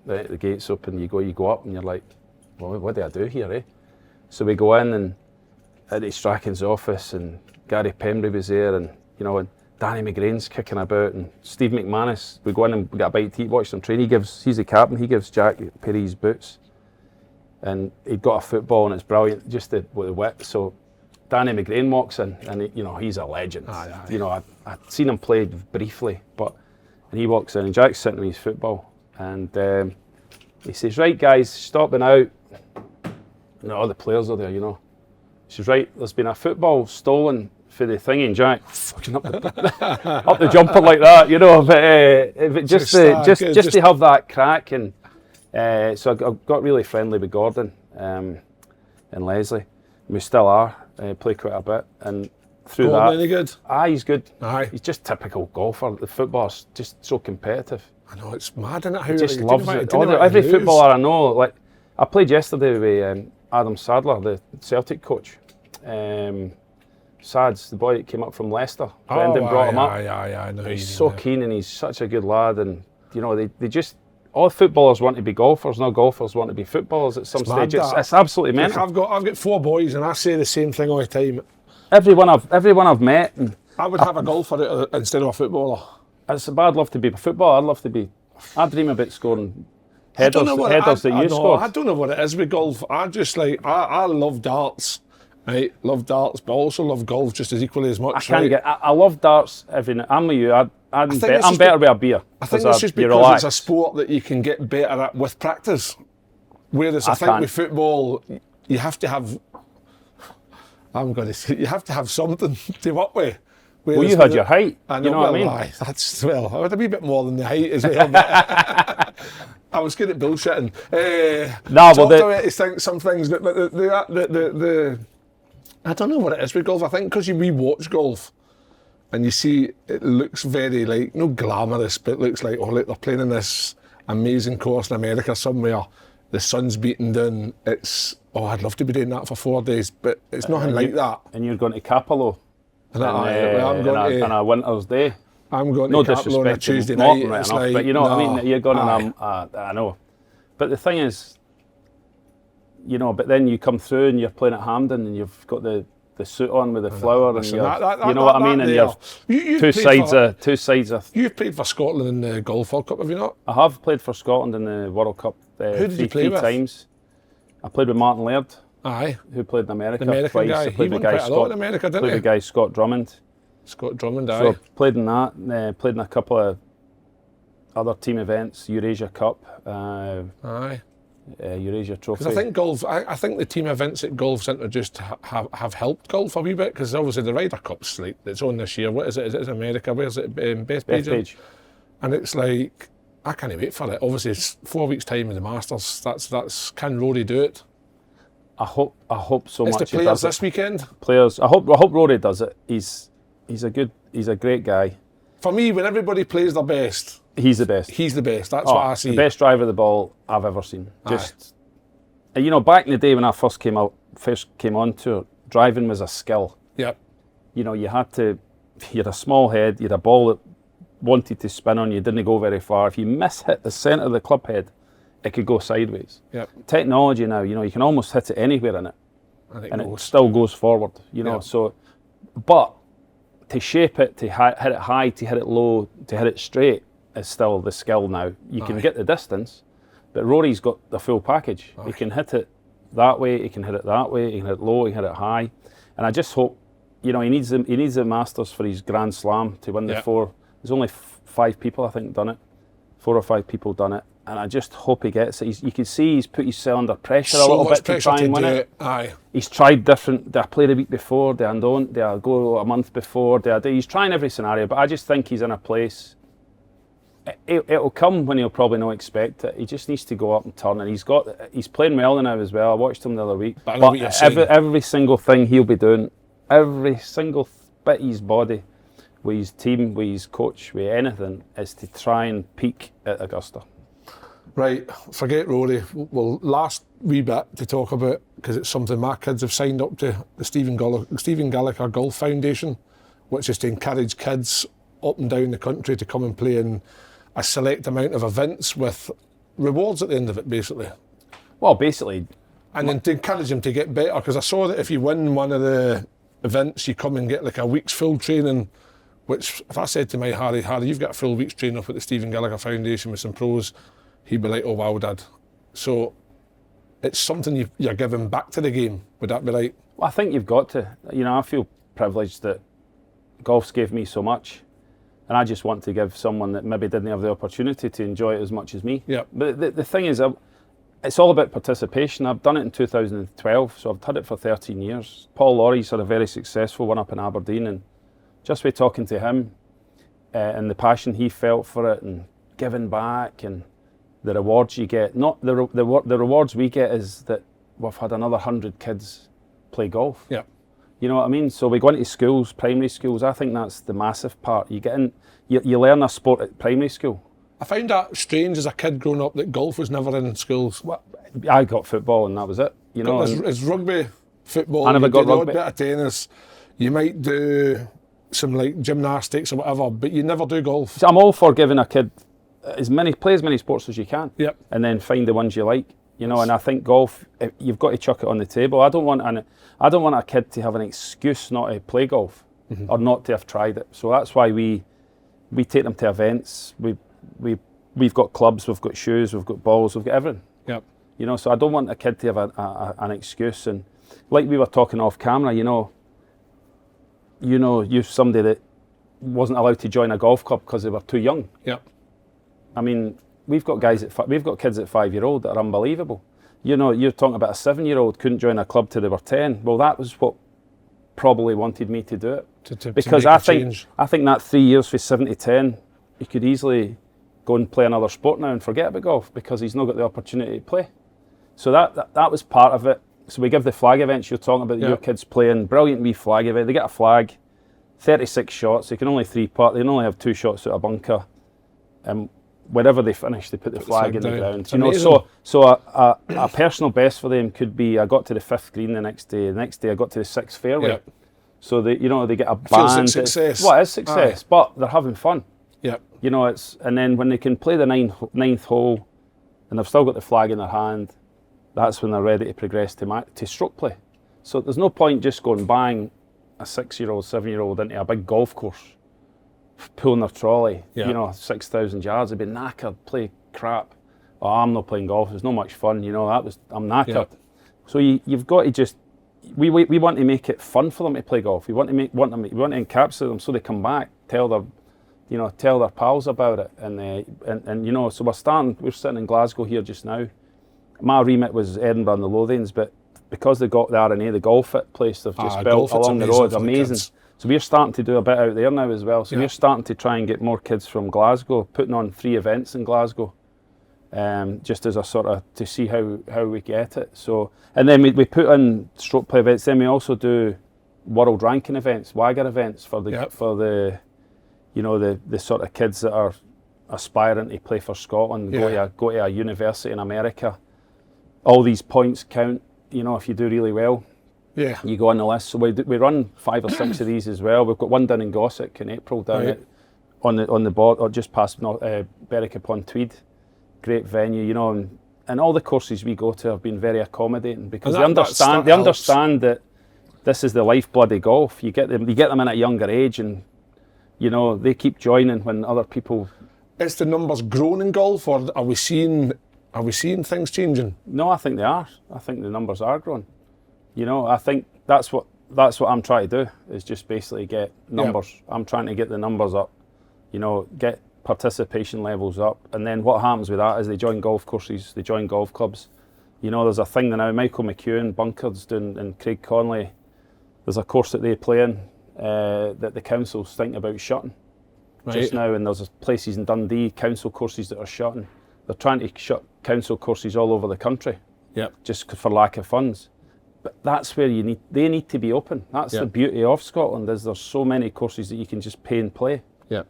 The gate's open, you go up and you're like, well, what do I do here, eh? So we go in and at Strachan's office, and Gary Pembry was there, and and Danny McGrain's kicking about, and Steve McManus. We go in and we got a bite to eat, watch them train. He's the captain. He gives Jack a pair of his boots, and he'd got a football, and it's brilliant, just with the whip. So Danny McGrain walks in, and he's a legend. I'd seen him play briefly, and he walks in, and Jack's sitting with his football, and he says, right guys, stopping out. And all the players are there, He says, right, there's been a football stolen for the thing, and Jack fucking up the jumper like that, but just to have that crack, and so I got really friendly with Gordon and Leslie. We still are, play quite a bit, and through Gordon, any good? Aye, he's good. Aye. He's just typical golfer. The football's just so competitive. I know, it's mad, isn't it? He just loves it. Every footballer I know, like I played yesterday with Adam Sadler, the Celtic coach. Sads, the boy that came up from Leicester. Brendan brought him up. I know. He's so keen, and he's such a good lad, and they just, all footballers want to be golfers, no golfers want to be footballers at some stage. It's absolutely mental. I've got 4 boys, and I say the same thing all the time. Everyone I've met. I would have a golfer instead of a footballer. I'd love to be a footballer. I dream about scoring headers that you scored. I don't know what it is with golf. I just I love darts. Right, love darts, but also love golf just as equally as much. I love darts. I'm with you. I'm better with a beer. I think it's just because it's a sport that you can get better at with practice. Whereas I think with football, you have to have. I'm going to say you have to have something to work with. Well, you had your height. You know what I mean? I had a wee bit more than the height as well. But I was good at bullshitting. Some things that I don't know what it is with golf. I think because we watch golf and you see it looks very no glamorous, but it looks like, look, they're playing in this amazing course in America somewhere. The sun's beating down. I'd love to be doing that for 4 days, but it's nothing like that. And you're going to Capello on a winter's day. I'm going to Capello on a Tuesday night. But you know what I mean? You're going I know. But the thing is, but then you come through and you're playing at Hampden and you've got the suit on with the flower and you know what I mean? And you're two sides of. You've played for Scotland in the Golf World Cup, have you not? I have played for Scotland in the World Cup. Who did you play with? 3 times. I played with Martin Laird. Aye. Who played in America? The American twice. guy. He won quite a lot in America, didn't he? Played with the guy Scott Drummond. Aye. So played in that. Played in a couple of other team events. Eurasia Cup. Eurasia Trophy. Because I think golf. I think the team events at Golf's introduced have helped golf a wee bit. Because obviously the Ryder Cup's it's on this year. What is it? Is it America? Where's it? Bethpage. And it's like I can't wait for it. Obviously it's 4 weeks' time in the Masters. That's can Rory do it? I hope so much. It's the players this weekend. Players. I hope Rory does it. He's a great guy. For me, when everybody plays their best, he's the best. He's the best. That's what I see. The best driver of the ball I've ever seen. Just back in the day when I first came on tour, driving was a skill. Yep. You had a small head, you had a ball that wanted to spin on you, didn't go very far. If you hit the centre of the club head, it could go sideways. Yep. Technology now, you can almost hit it anywhere in it. And it still goes forward, Yep. So, but to shape it, to hit it high, to hit it low, to hit it straight is still the skill now. You can get the distance, but Rory's got the full package. He can hit it that way, he can hit it that way, he can hit it low, he can hit it high. And I just hope, he needs the Masters for his Grand Slam to win the 4. There's only 5 people, I think, done it. 4 or 5 people done it. And I just hope he gets it. You can see he's put himself under pressure a little bit to try and win it. Aye. He's tried different. Do I play the week before? Do I don't? Do I go a month before? He's trying every scenario, but I just think he's in a place. It'll come when he'll probably not expect it. He just needs to go up and turn, and he's playing well now as well. I watched him the other week. But I know what you're saying. Every single thing he'll be doing, every single bit of his body, with his team, with his coach, with anything, is to try and peak at Augusta. Right, forget Rory. Well, last wee bit to talk about, because it's something my kids have signed up to, the Stephen Gallacher Golf Foundation, which is to encourage kids up and down the country to come and play in a select amount of events with rewards at the end of it, basically. Well, basically. And then to encourage them to get better, because I saw that if you win one of the events, you come and get like a week's full training, which if I said to my Harry, you've got a full week's training up at the Stephen Gallacher Foundation with some pros, he'd be like, oh wow, Dad. So it's something you're giving back to the game. Would that be right? Well, I think you've got to. I feel privileged that golf's gave me so much, and I just want to give someone that maybe didn't have the opportunity to enjoy it as much as me. Yeah. But the thing is, it's all about participation. I've done it in 2012, so I've done it for 13 years. Paul Laurie's had a very successful one up in Aberdeen, and just by talking to him and the passion he felt for it and giving back and the rewards you get, not the rewards we get is that we've had another 100 kids play golf. Yeah. You know what I mean? So we go into schools, primary schools. I think that's the massive part. You get in, you learn a sport at primary school. I found that strange as a kid growing up that golf was never in schools. Well, I got football and that was it. It's rugby, football. I never got rugby. A bit of tennis. You might do some like gymnastics or whatever, but you never do golf. So I'm all for giving a kid play as many sports as you can. Yep. And then find the ones you like. And I think golf, you've got to chuck it on the table. I don't want a kid to have an excuse not to play golf or not to have tried it. So that's why we take them to events. We we've got clubs, we've got shoes, we've got balls, we've got everything. Yep. You know, so I don't want a kid to have an excuse. And like we were talking off camera, you're somebody that wasn't allowed to join a golf club because they were too young. Yep. I mean, we've got kids at 5-year-old that are unbelievable. You know, you're talking about a 7-year-old couldn't join a club till they were 10. Well, that was what probably wanted me to do it. Because I think that 3 years for 7 to 10, he could easily go and play another sport now and forget about golf because he's not got the opportunity to play. So that was part of it. So we give the flag events you're talking about, your kids playing, brilliant wee flag event. They get a flag, 36 shots, they can only 3-putt, they can only have 2 shots out of bunker. Wherever they finish, they put the flag in the ground. You know, so a personal best for them could be I got to the 5th green the next day. The next day I got to the 6th fairway. Yep. So they get a band. Feels like success. Well, it is success, but they're having fun. Yep. You know, and then when they can play the ninth hole, and they've still got the flag in their hand, that's when they're ready to progress to stroke play. So there's no point just going bang a 6-year-old, 7-year-old into a big golf course, pulling their trolley, 6,000 yards, they'd be knackered, play crap. Oh, I'm not playing golf, it's not much fun, I'm knackered. Yep. So you've got to just, we want to make it fun for them to play golf. We want to encapsulate them so they come back, tell their pals about it, and so we're sitting in Glasgow here just now. My remit was Edinburgh and the Lothians, but because they got the R&A, the Golf Fit place they've just built along the road, amazing. So we're starting to do a bit out there now as well. So we're starting to try and get more kids from Glasgow, putting on 3 events in Glasgow, just as a sort of to see how we get it. So, and then we put in stroke play events. Then we also do world ranking events, WAGR events for the sort of kids that are aspiring to play for Scotland, go to a university in America. All these points count. You know, if you do really well. Yeah, you go on the list. So we run 5 or 6 of these as well. We've got one down in Gossick in April down on the board or just past Berwick upon Tweed. Great venue, and all the courses we go to have been very accommodating because they understand that this is the lifeblood of golf. You get them in at a younger age, and they keep joining when other people. Is the numbers grown in golf, or are we seeing things changing? No, I think they are. I think the numbers are growing. I think that's what I'm trying to do, is just basically get numbers. Yep. I'm trying to get the numbers up, get participation levels up. And then what happens with that is they join golf courses, they join golf clubs. There's a thing now, Michael McEwen, Bunkers doing, and Craig Conley, there's a course that they play in that the council's thinking about shutting just now. And there's places in Dundee, council courses that are shutting. They're trying to shut council courses all over the country, just for lack of funds. But that's where they need to be open. That's the beauty of Scotland, is there's so many courses that you can just pay and play. Yeah.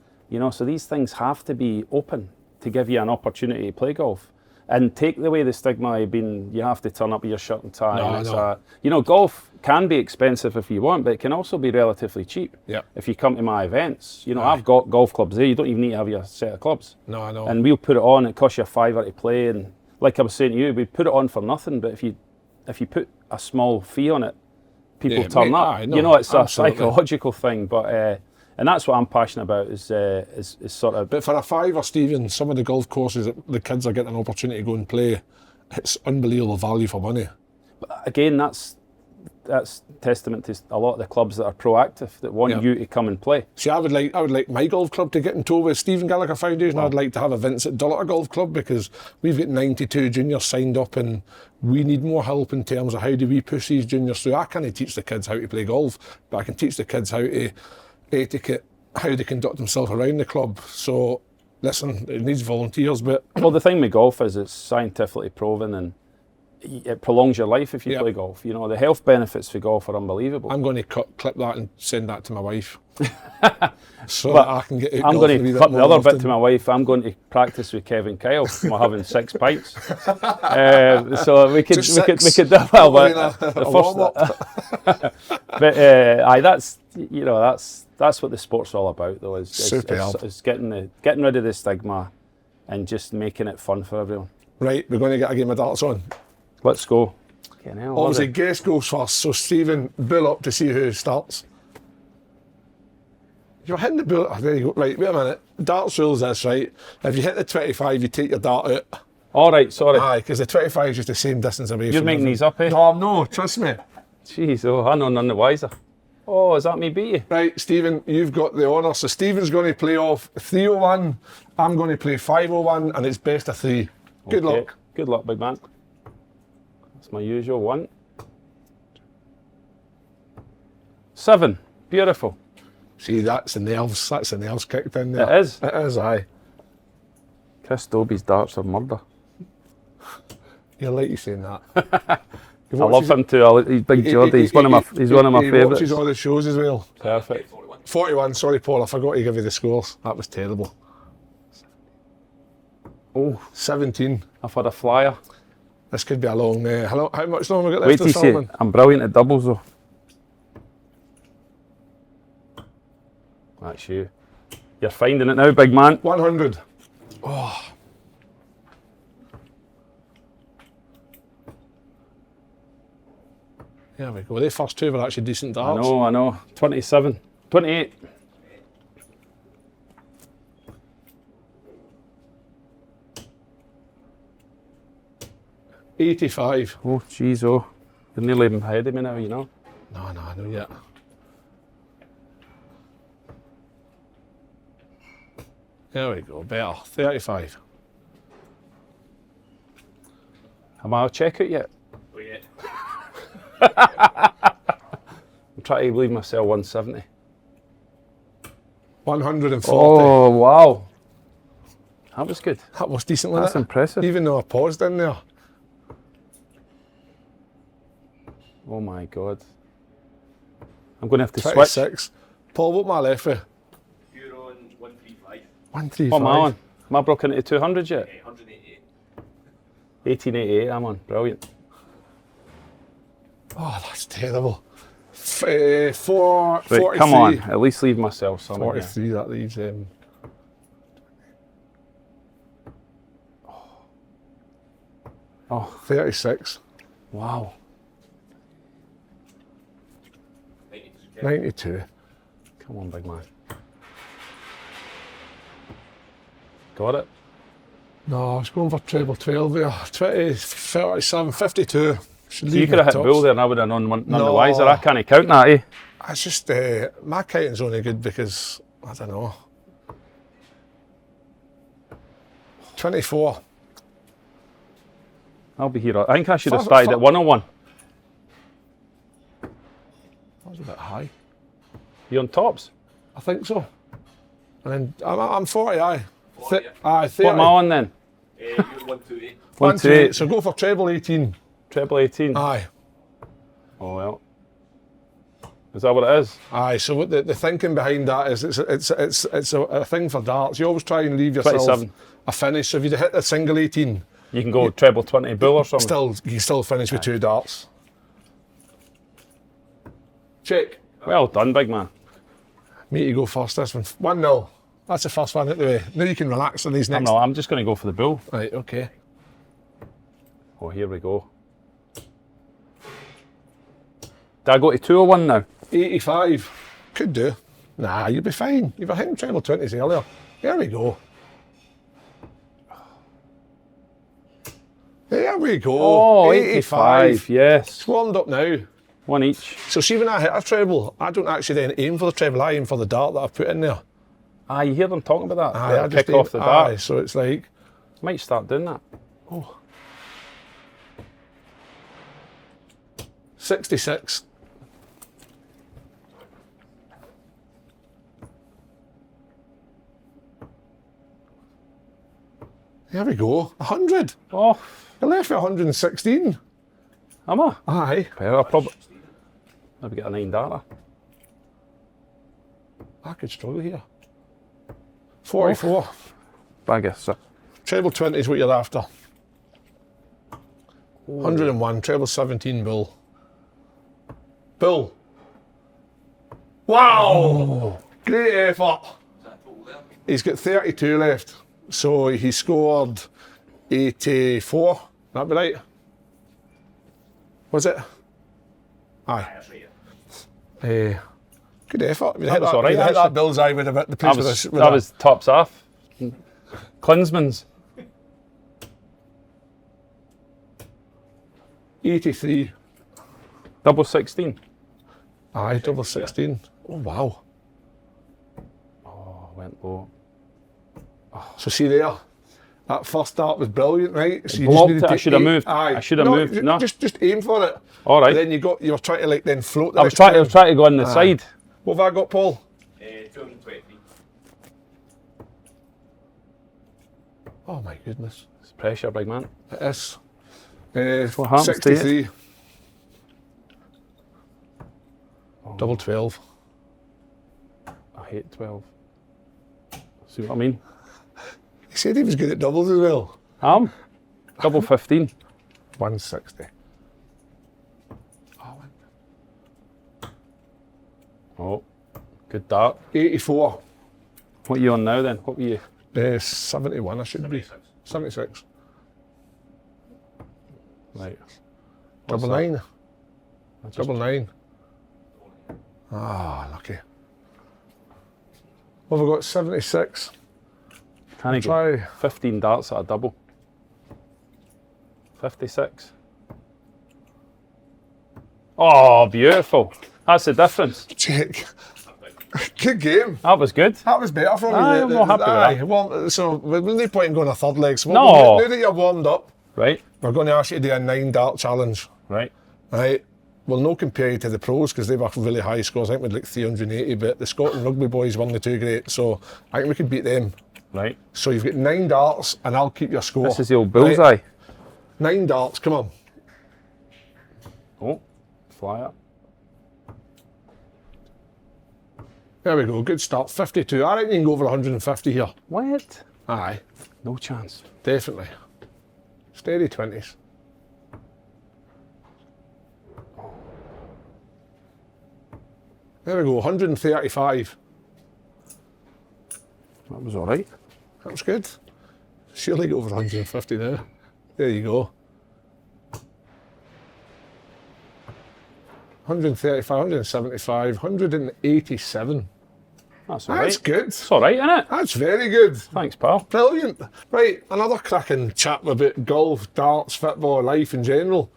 So these things have to be open to give you an opportunity to play golf. And take away the stigma of being, you have to turn up with your shirt and tie. Golf can be expensive if you want, but it can also be relatively cheap. If you come to my events, I've got golf clubs there. You don't even need to have your set of clubs. No, I know. And we'll put it on. It costs you $5 to play. And like I was saying to you, we put it on for nothing. But if you put a small fee on it, people turn up. It's a psychological thing. But and that's what I'm passionate about. Is sort of. But for a $5, Stephen, some of the golf courses that the kids are getting an opportunity to go and play, it's unbelievable value for money. But again, that's testament to a lot of the clubs that are proactive, that want you to come and play. See, I would like my golf club to get in tow with Stephen Gallacher Foundation. I'd like to have events at Gallacher Golf Club because we've got 92 juniors signed up, and we need more help in terms of how do we push these juniors through. I can't teach the kids how to play golf, but I can teach the kids how to etiquette, how they conduct themselves around the club. So listen, it needs volunteers, but the thing with golf is it's scientifically proven, and it prolongs your life if you play golf. The health benefits for golf are unbelievable. I'm going to clip that and send that to my wife. So that I can get out. I'm going to clip the other bit to my wife. I'm going to practice with Kevin Kyle. We're having 6 pints. So we could do well. But the first, but that's what the sport's all about, though. Is getting rid of the stigma and just making it fun for everyone. Right, we're going to get a game of darts on. Let's go. Obviously, guest goes first, so Stephen, build up to see who starts. You're hitting the bullet. Oh, there you go. Right, wait a minute. Darts rules this, right? If you hit the 25, you take your dart out. All right, sorry. Aye, because the 25 is just the same distance away You're from making everything. these up, eh? No, no, trust me. Jeez, oh, I know none the wiser. Oh, is that me beat you? Right, Stephen, you've got the honour. So Stephen's going to play off 301. I'm going to play 501, and it's best of 3. Good Okay. luck. Good luck, big man. That's my usual 1. 7. Beautiful. See, that's the nerves. That's the nerves kicked in there. It is. It is, aye. Chris Dobie's darts are murder. You like you saying that. I love him too. He's big Geordie. He's one of my He favourites. watches all the shows as well. Perfect. 41, sorry Paul, I forgot to give you the scores. That was terrible. Oh, 17. I've had a flyer. This could be a long... how much longer we got Wait left till of you see it. filming? I'm brilliant at doubles though. That's you. You're finding it now, big man. 100. Oh. There we go. The first two were actually decent darts. I know. 27. 28. $85. Oh, jeez, oh. You're nearly even ahead of me now, you know. No, I know yet. There we go, better. 35. Am I a checkout yet? Oh yeah. I'm trying to believe myself 170. 140. Oh, wow. That was good. That was decent, wasn't That's it? impressive. Even though I paused in there. Oh my God. I'm going to have to switch. 26. Paul, what am I left with? You're on 135. 135. What am I on? Am I broken into 200 yet? 188. 1888 I'm on. Brilliant. Oh, that's terrible. 43. Right, come on. At least leave myself some. 43, that leaves... Oh, 36. wow. 92. Come on, big man. Got it? No, I was going for treble 12 there. 20, 37, 52. So you could have hit tops. bull there and I would have known none the No. wiser. I can't count that, eh? It's just, my kiting's only good because, I don't know. 24. I'll be here. I think I should have Fuck, started fuck. at 101. That was a bit high. You on tops? I think so. And then, I'm 40, aye. 40, Aye, 30. What am I on then? You're 128. 128. So go for treble 18. Treble 18. Aye. Oh well. Is that what it is? Aye, so what the thinking behind that is it's a thing for darts. You always try and leave yourself 27. a finish. So if you'd hit a single 18, You can go treble 20 bull or something. you can still finish with 2 darts. Check. Well done, big man. Me to go first this one. 1-0. That's the first one out the way. Now you can relax on these next. I'm just going to go for the bull. Right, okay. Oh, here we go. Did I go to 201 now? 85. Could do. Nah, you'll be fine. You were hitting treble 20s earlier. There we go. There we go. Oh, 85, yes. It's warmed up now. One each. So see when I hit a treble, I don't actually then aim for the treble, I aim for the dart that I've put in there. Ah, you hear them talking about that? Aye, I They'll just kick off the dart. Aye, so it's like, Might start doing that. 66. There we go, 100. Oh, You're left with 116. am I? Aye, Well, I'll probably maybe get a 9 darter. I could struggle here. 44. Bag of six. Treble 20 is what you're after. 101, treble 17, bull. Bull. Wow! Great effort. Is that total there? He's got 32 left. So he scored 84. That be right? Was it? Aye. That's right. Good effort. If you That hit was that, all right, if you hit that actually. bullseye with the place That was tops off. Klinsman's. 83. Double 16. Aye, double 16. Oh, wow. Oh, went low. So see there, that first dart was brilliant, right? So you Blocked needed it. I to should have aim- moved. Aye. I should have moved. No. Just aim for it. All right. And then you were trying to like then float. The I was next trying to go on the Aye. side. What have I got, Paul? 223. Oh my goodness. It's pressure, big man. It is. what happens to you. 63. Double 12. I hate 12. See what I mean? He said he was good at doubles as well. Double 15. 160. Oh, good dart. 84. What are you on now then? What were you? 71 I should be. 76. Right. Double that? 9. Double 9. Ah, lucky. What have we got? 76. Can I Try. get 15 darts at a double? 56. Oh, beautiful. That's the difference. Check. Good game. That was good. That was better from you. Aye, I'm not happy with that. that. Well, so there's no point in going a third leg. So No. now that you're warmed up, Right, we're going to ask you to do a 9 dart challenge. right. Right. We'll no compare you to the pros because they were really high scores. I think we'd like 380, but the Scotland rugby boys weren't the too great. So I think we could beat them. Right. So you've got 9 darts and I'll keep your score. This is the old bullseye. Right. 9 darts, come on. Oh, fly up. There we go, good start. 52. I reckon you can go over 150 here. What? Aye, No chance. definitely. Steady 20s. There we go, 135. That was all right. That was good. Surely get over 150 now. There you go. 135, 175, 187. That's all right. That's good. It's all right, isn't it? That's very good. Thanks, pal. Brilliant. Right, another cracking chat about golf, darts, football, life in general.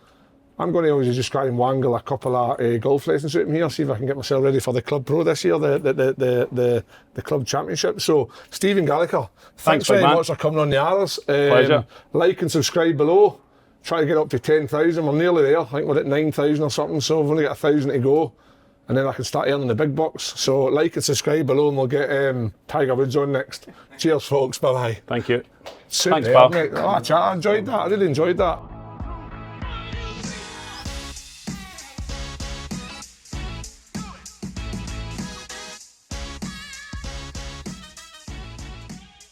I'm going to always just try and wangle a couple of golf lessons out of here, see if I can get myself ready for the Club Pro this year, the Club Championship. So, Stephen Gallacher, thanks very much for coming on the Arras. Pleasure. Like and subscribe below. Try to get up to 10,000. We're nearly there. I think we're at 9,000 or something, so we've only got 1,000 to go. And then I can start earning the big bucks. So, like and subscribe below, and we'll get Tiger Woods on next. Cheers, folks. Bye-bye. Thank you. Superb, Thanks, pal. mate. Oh, I enjoyed that. I really enjoyed that.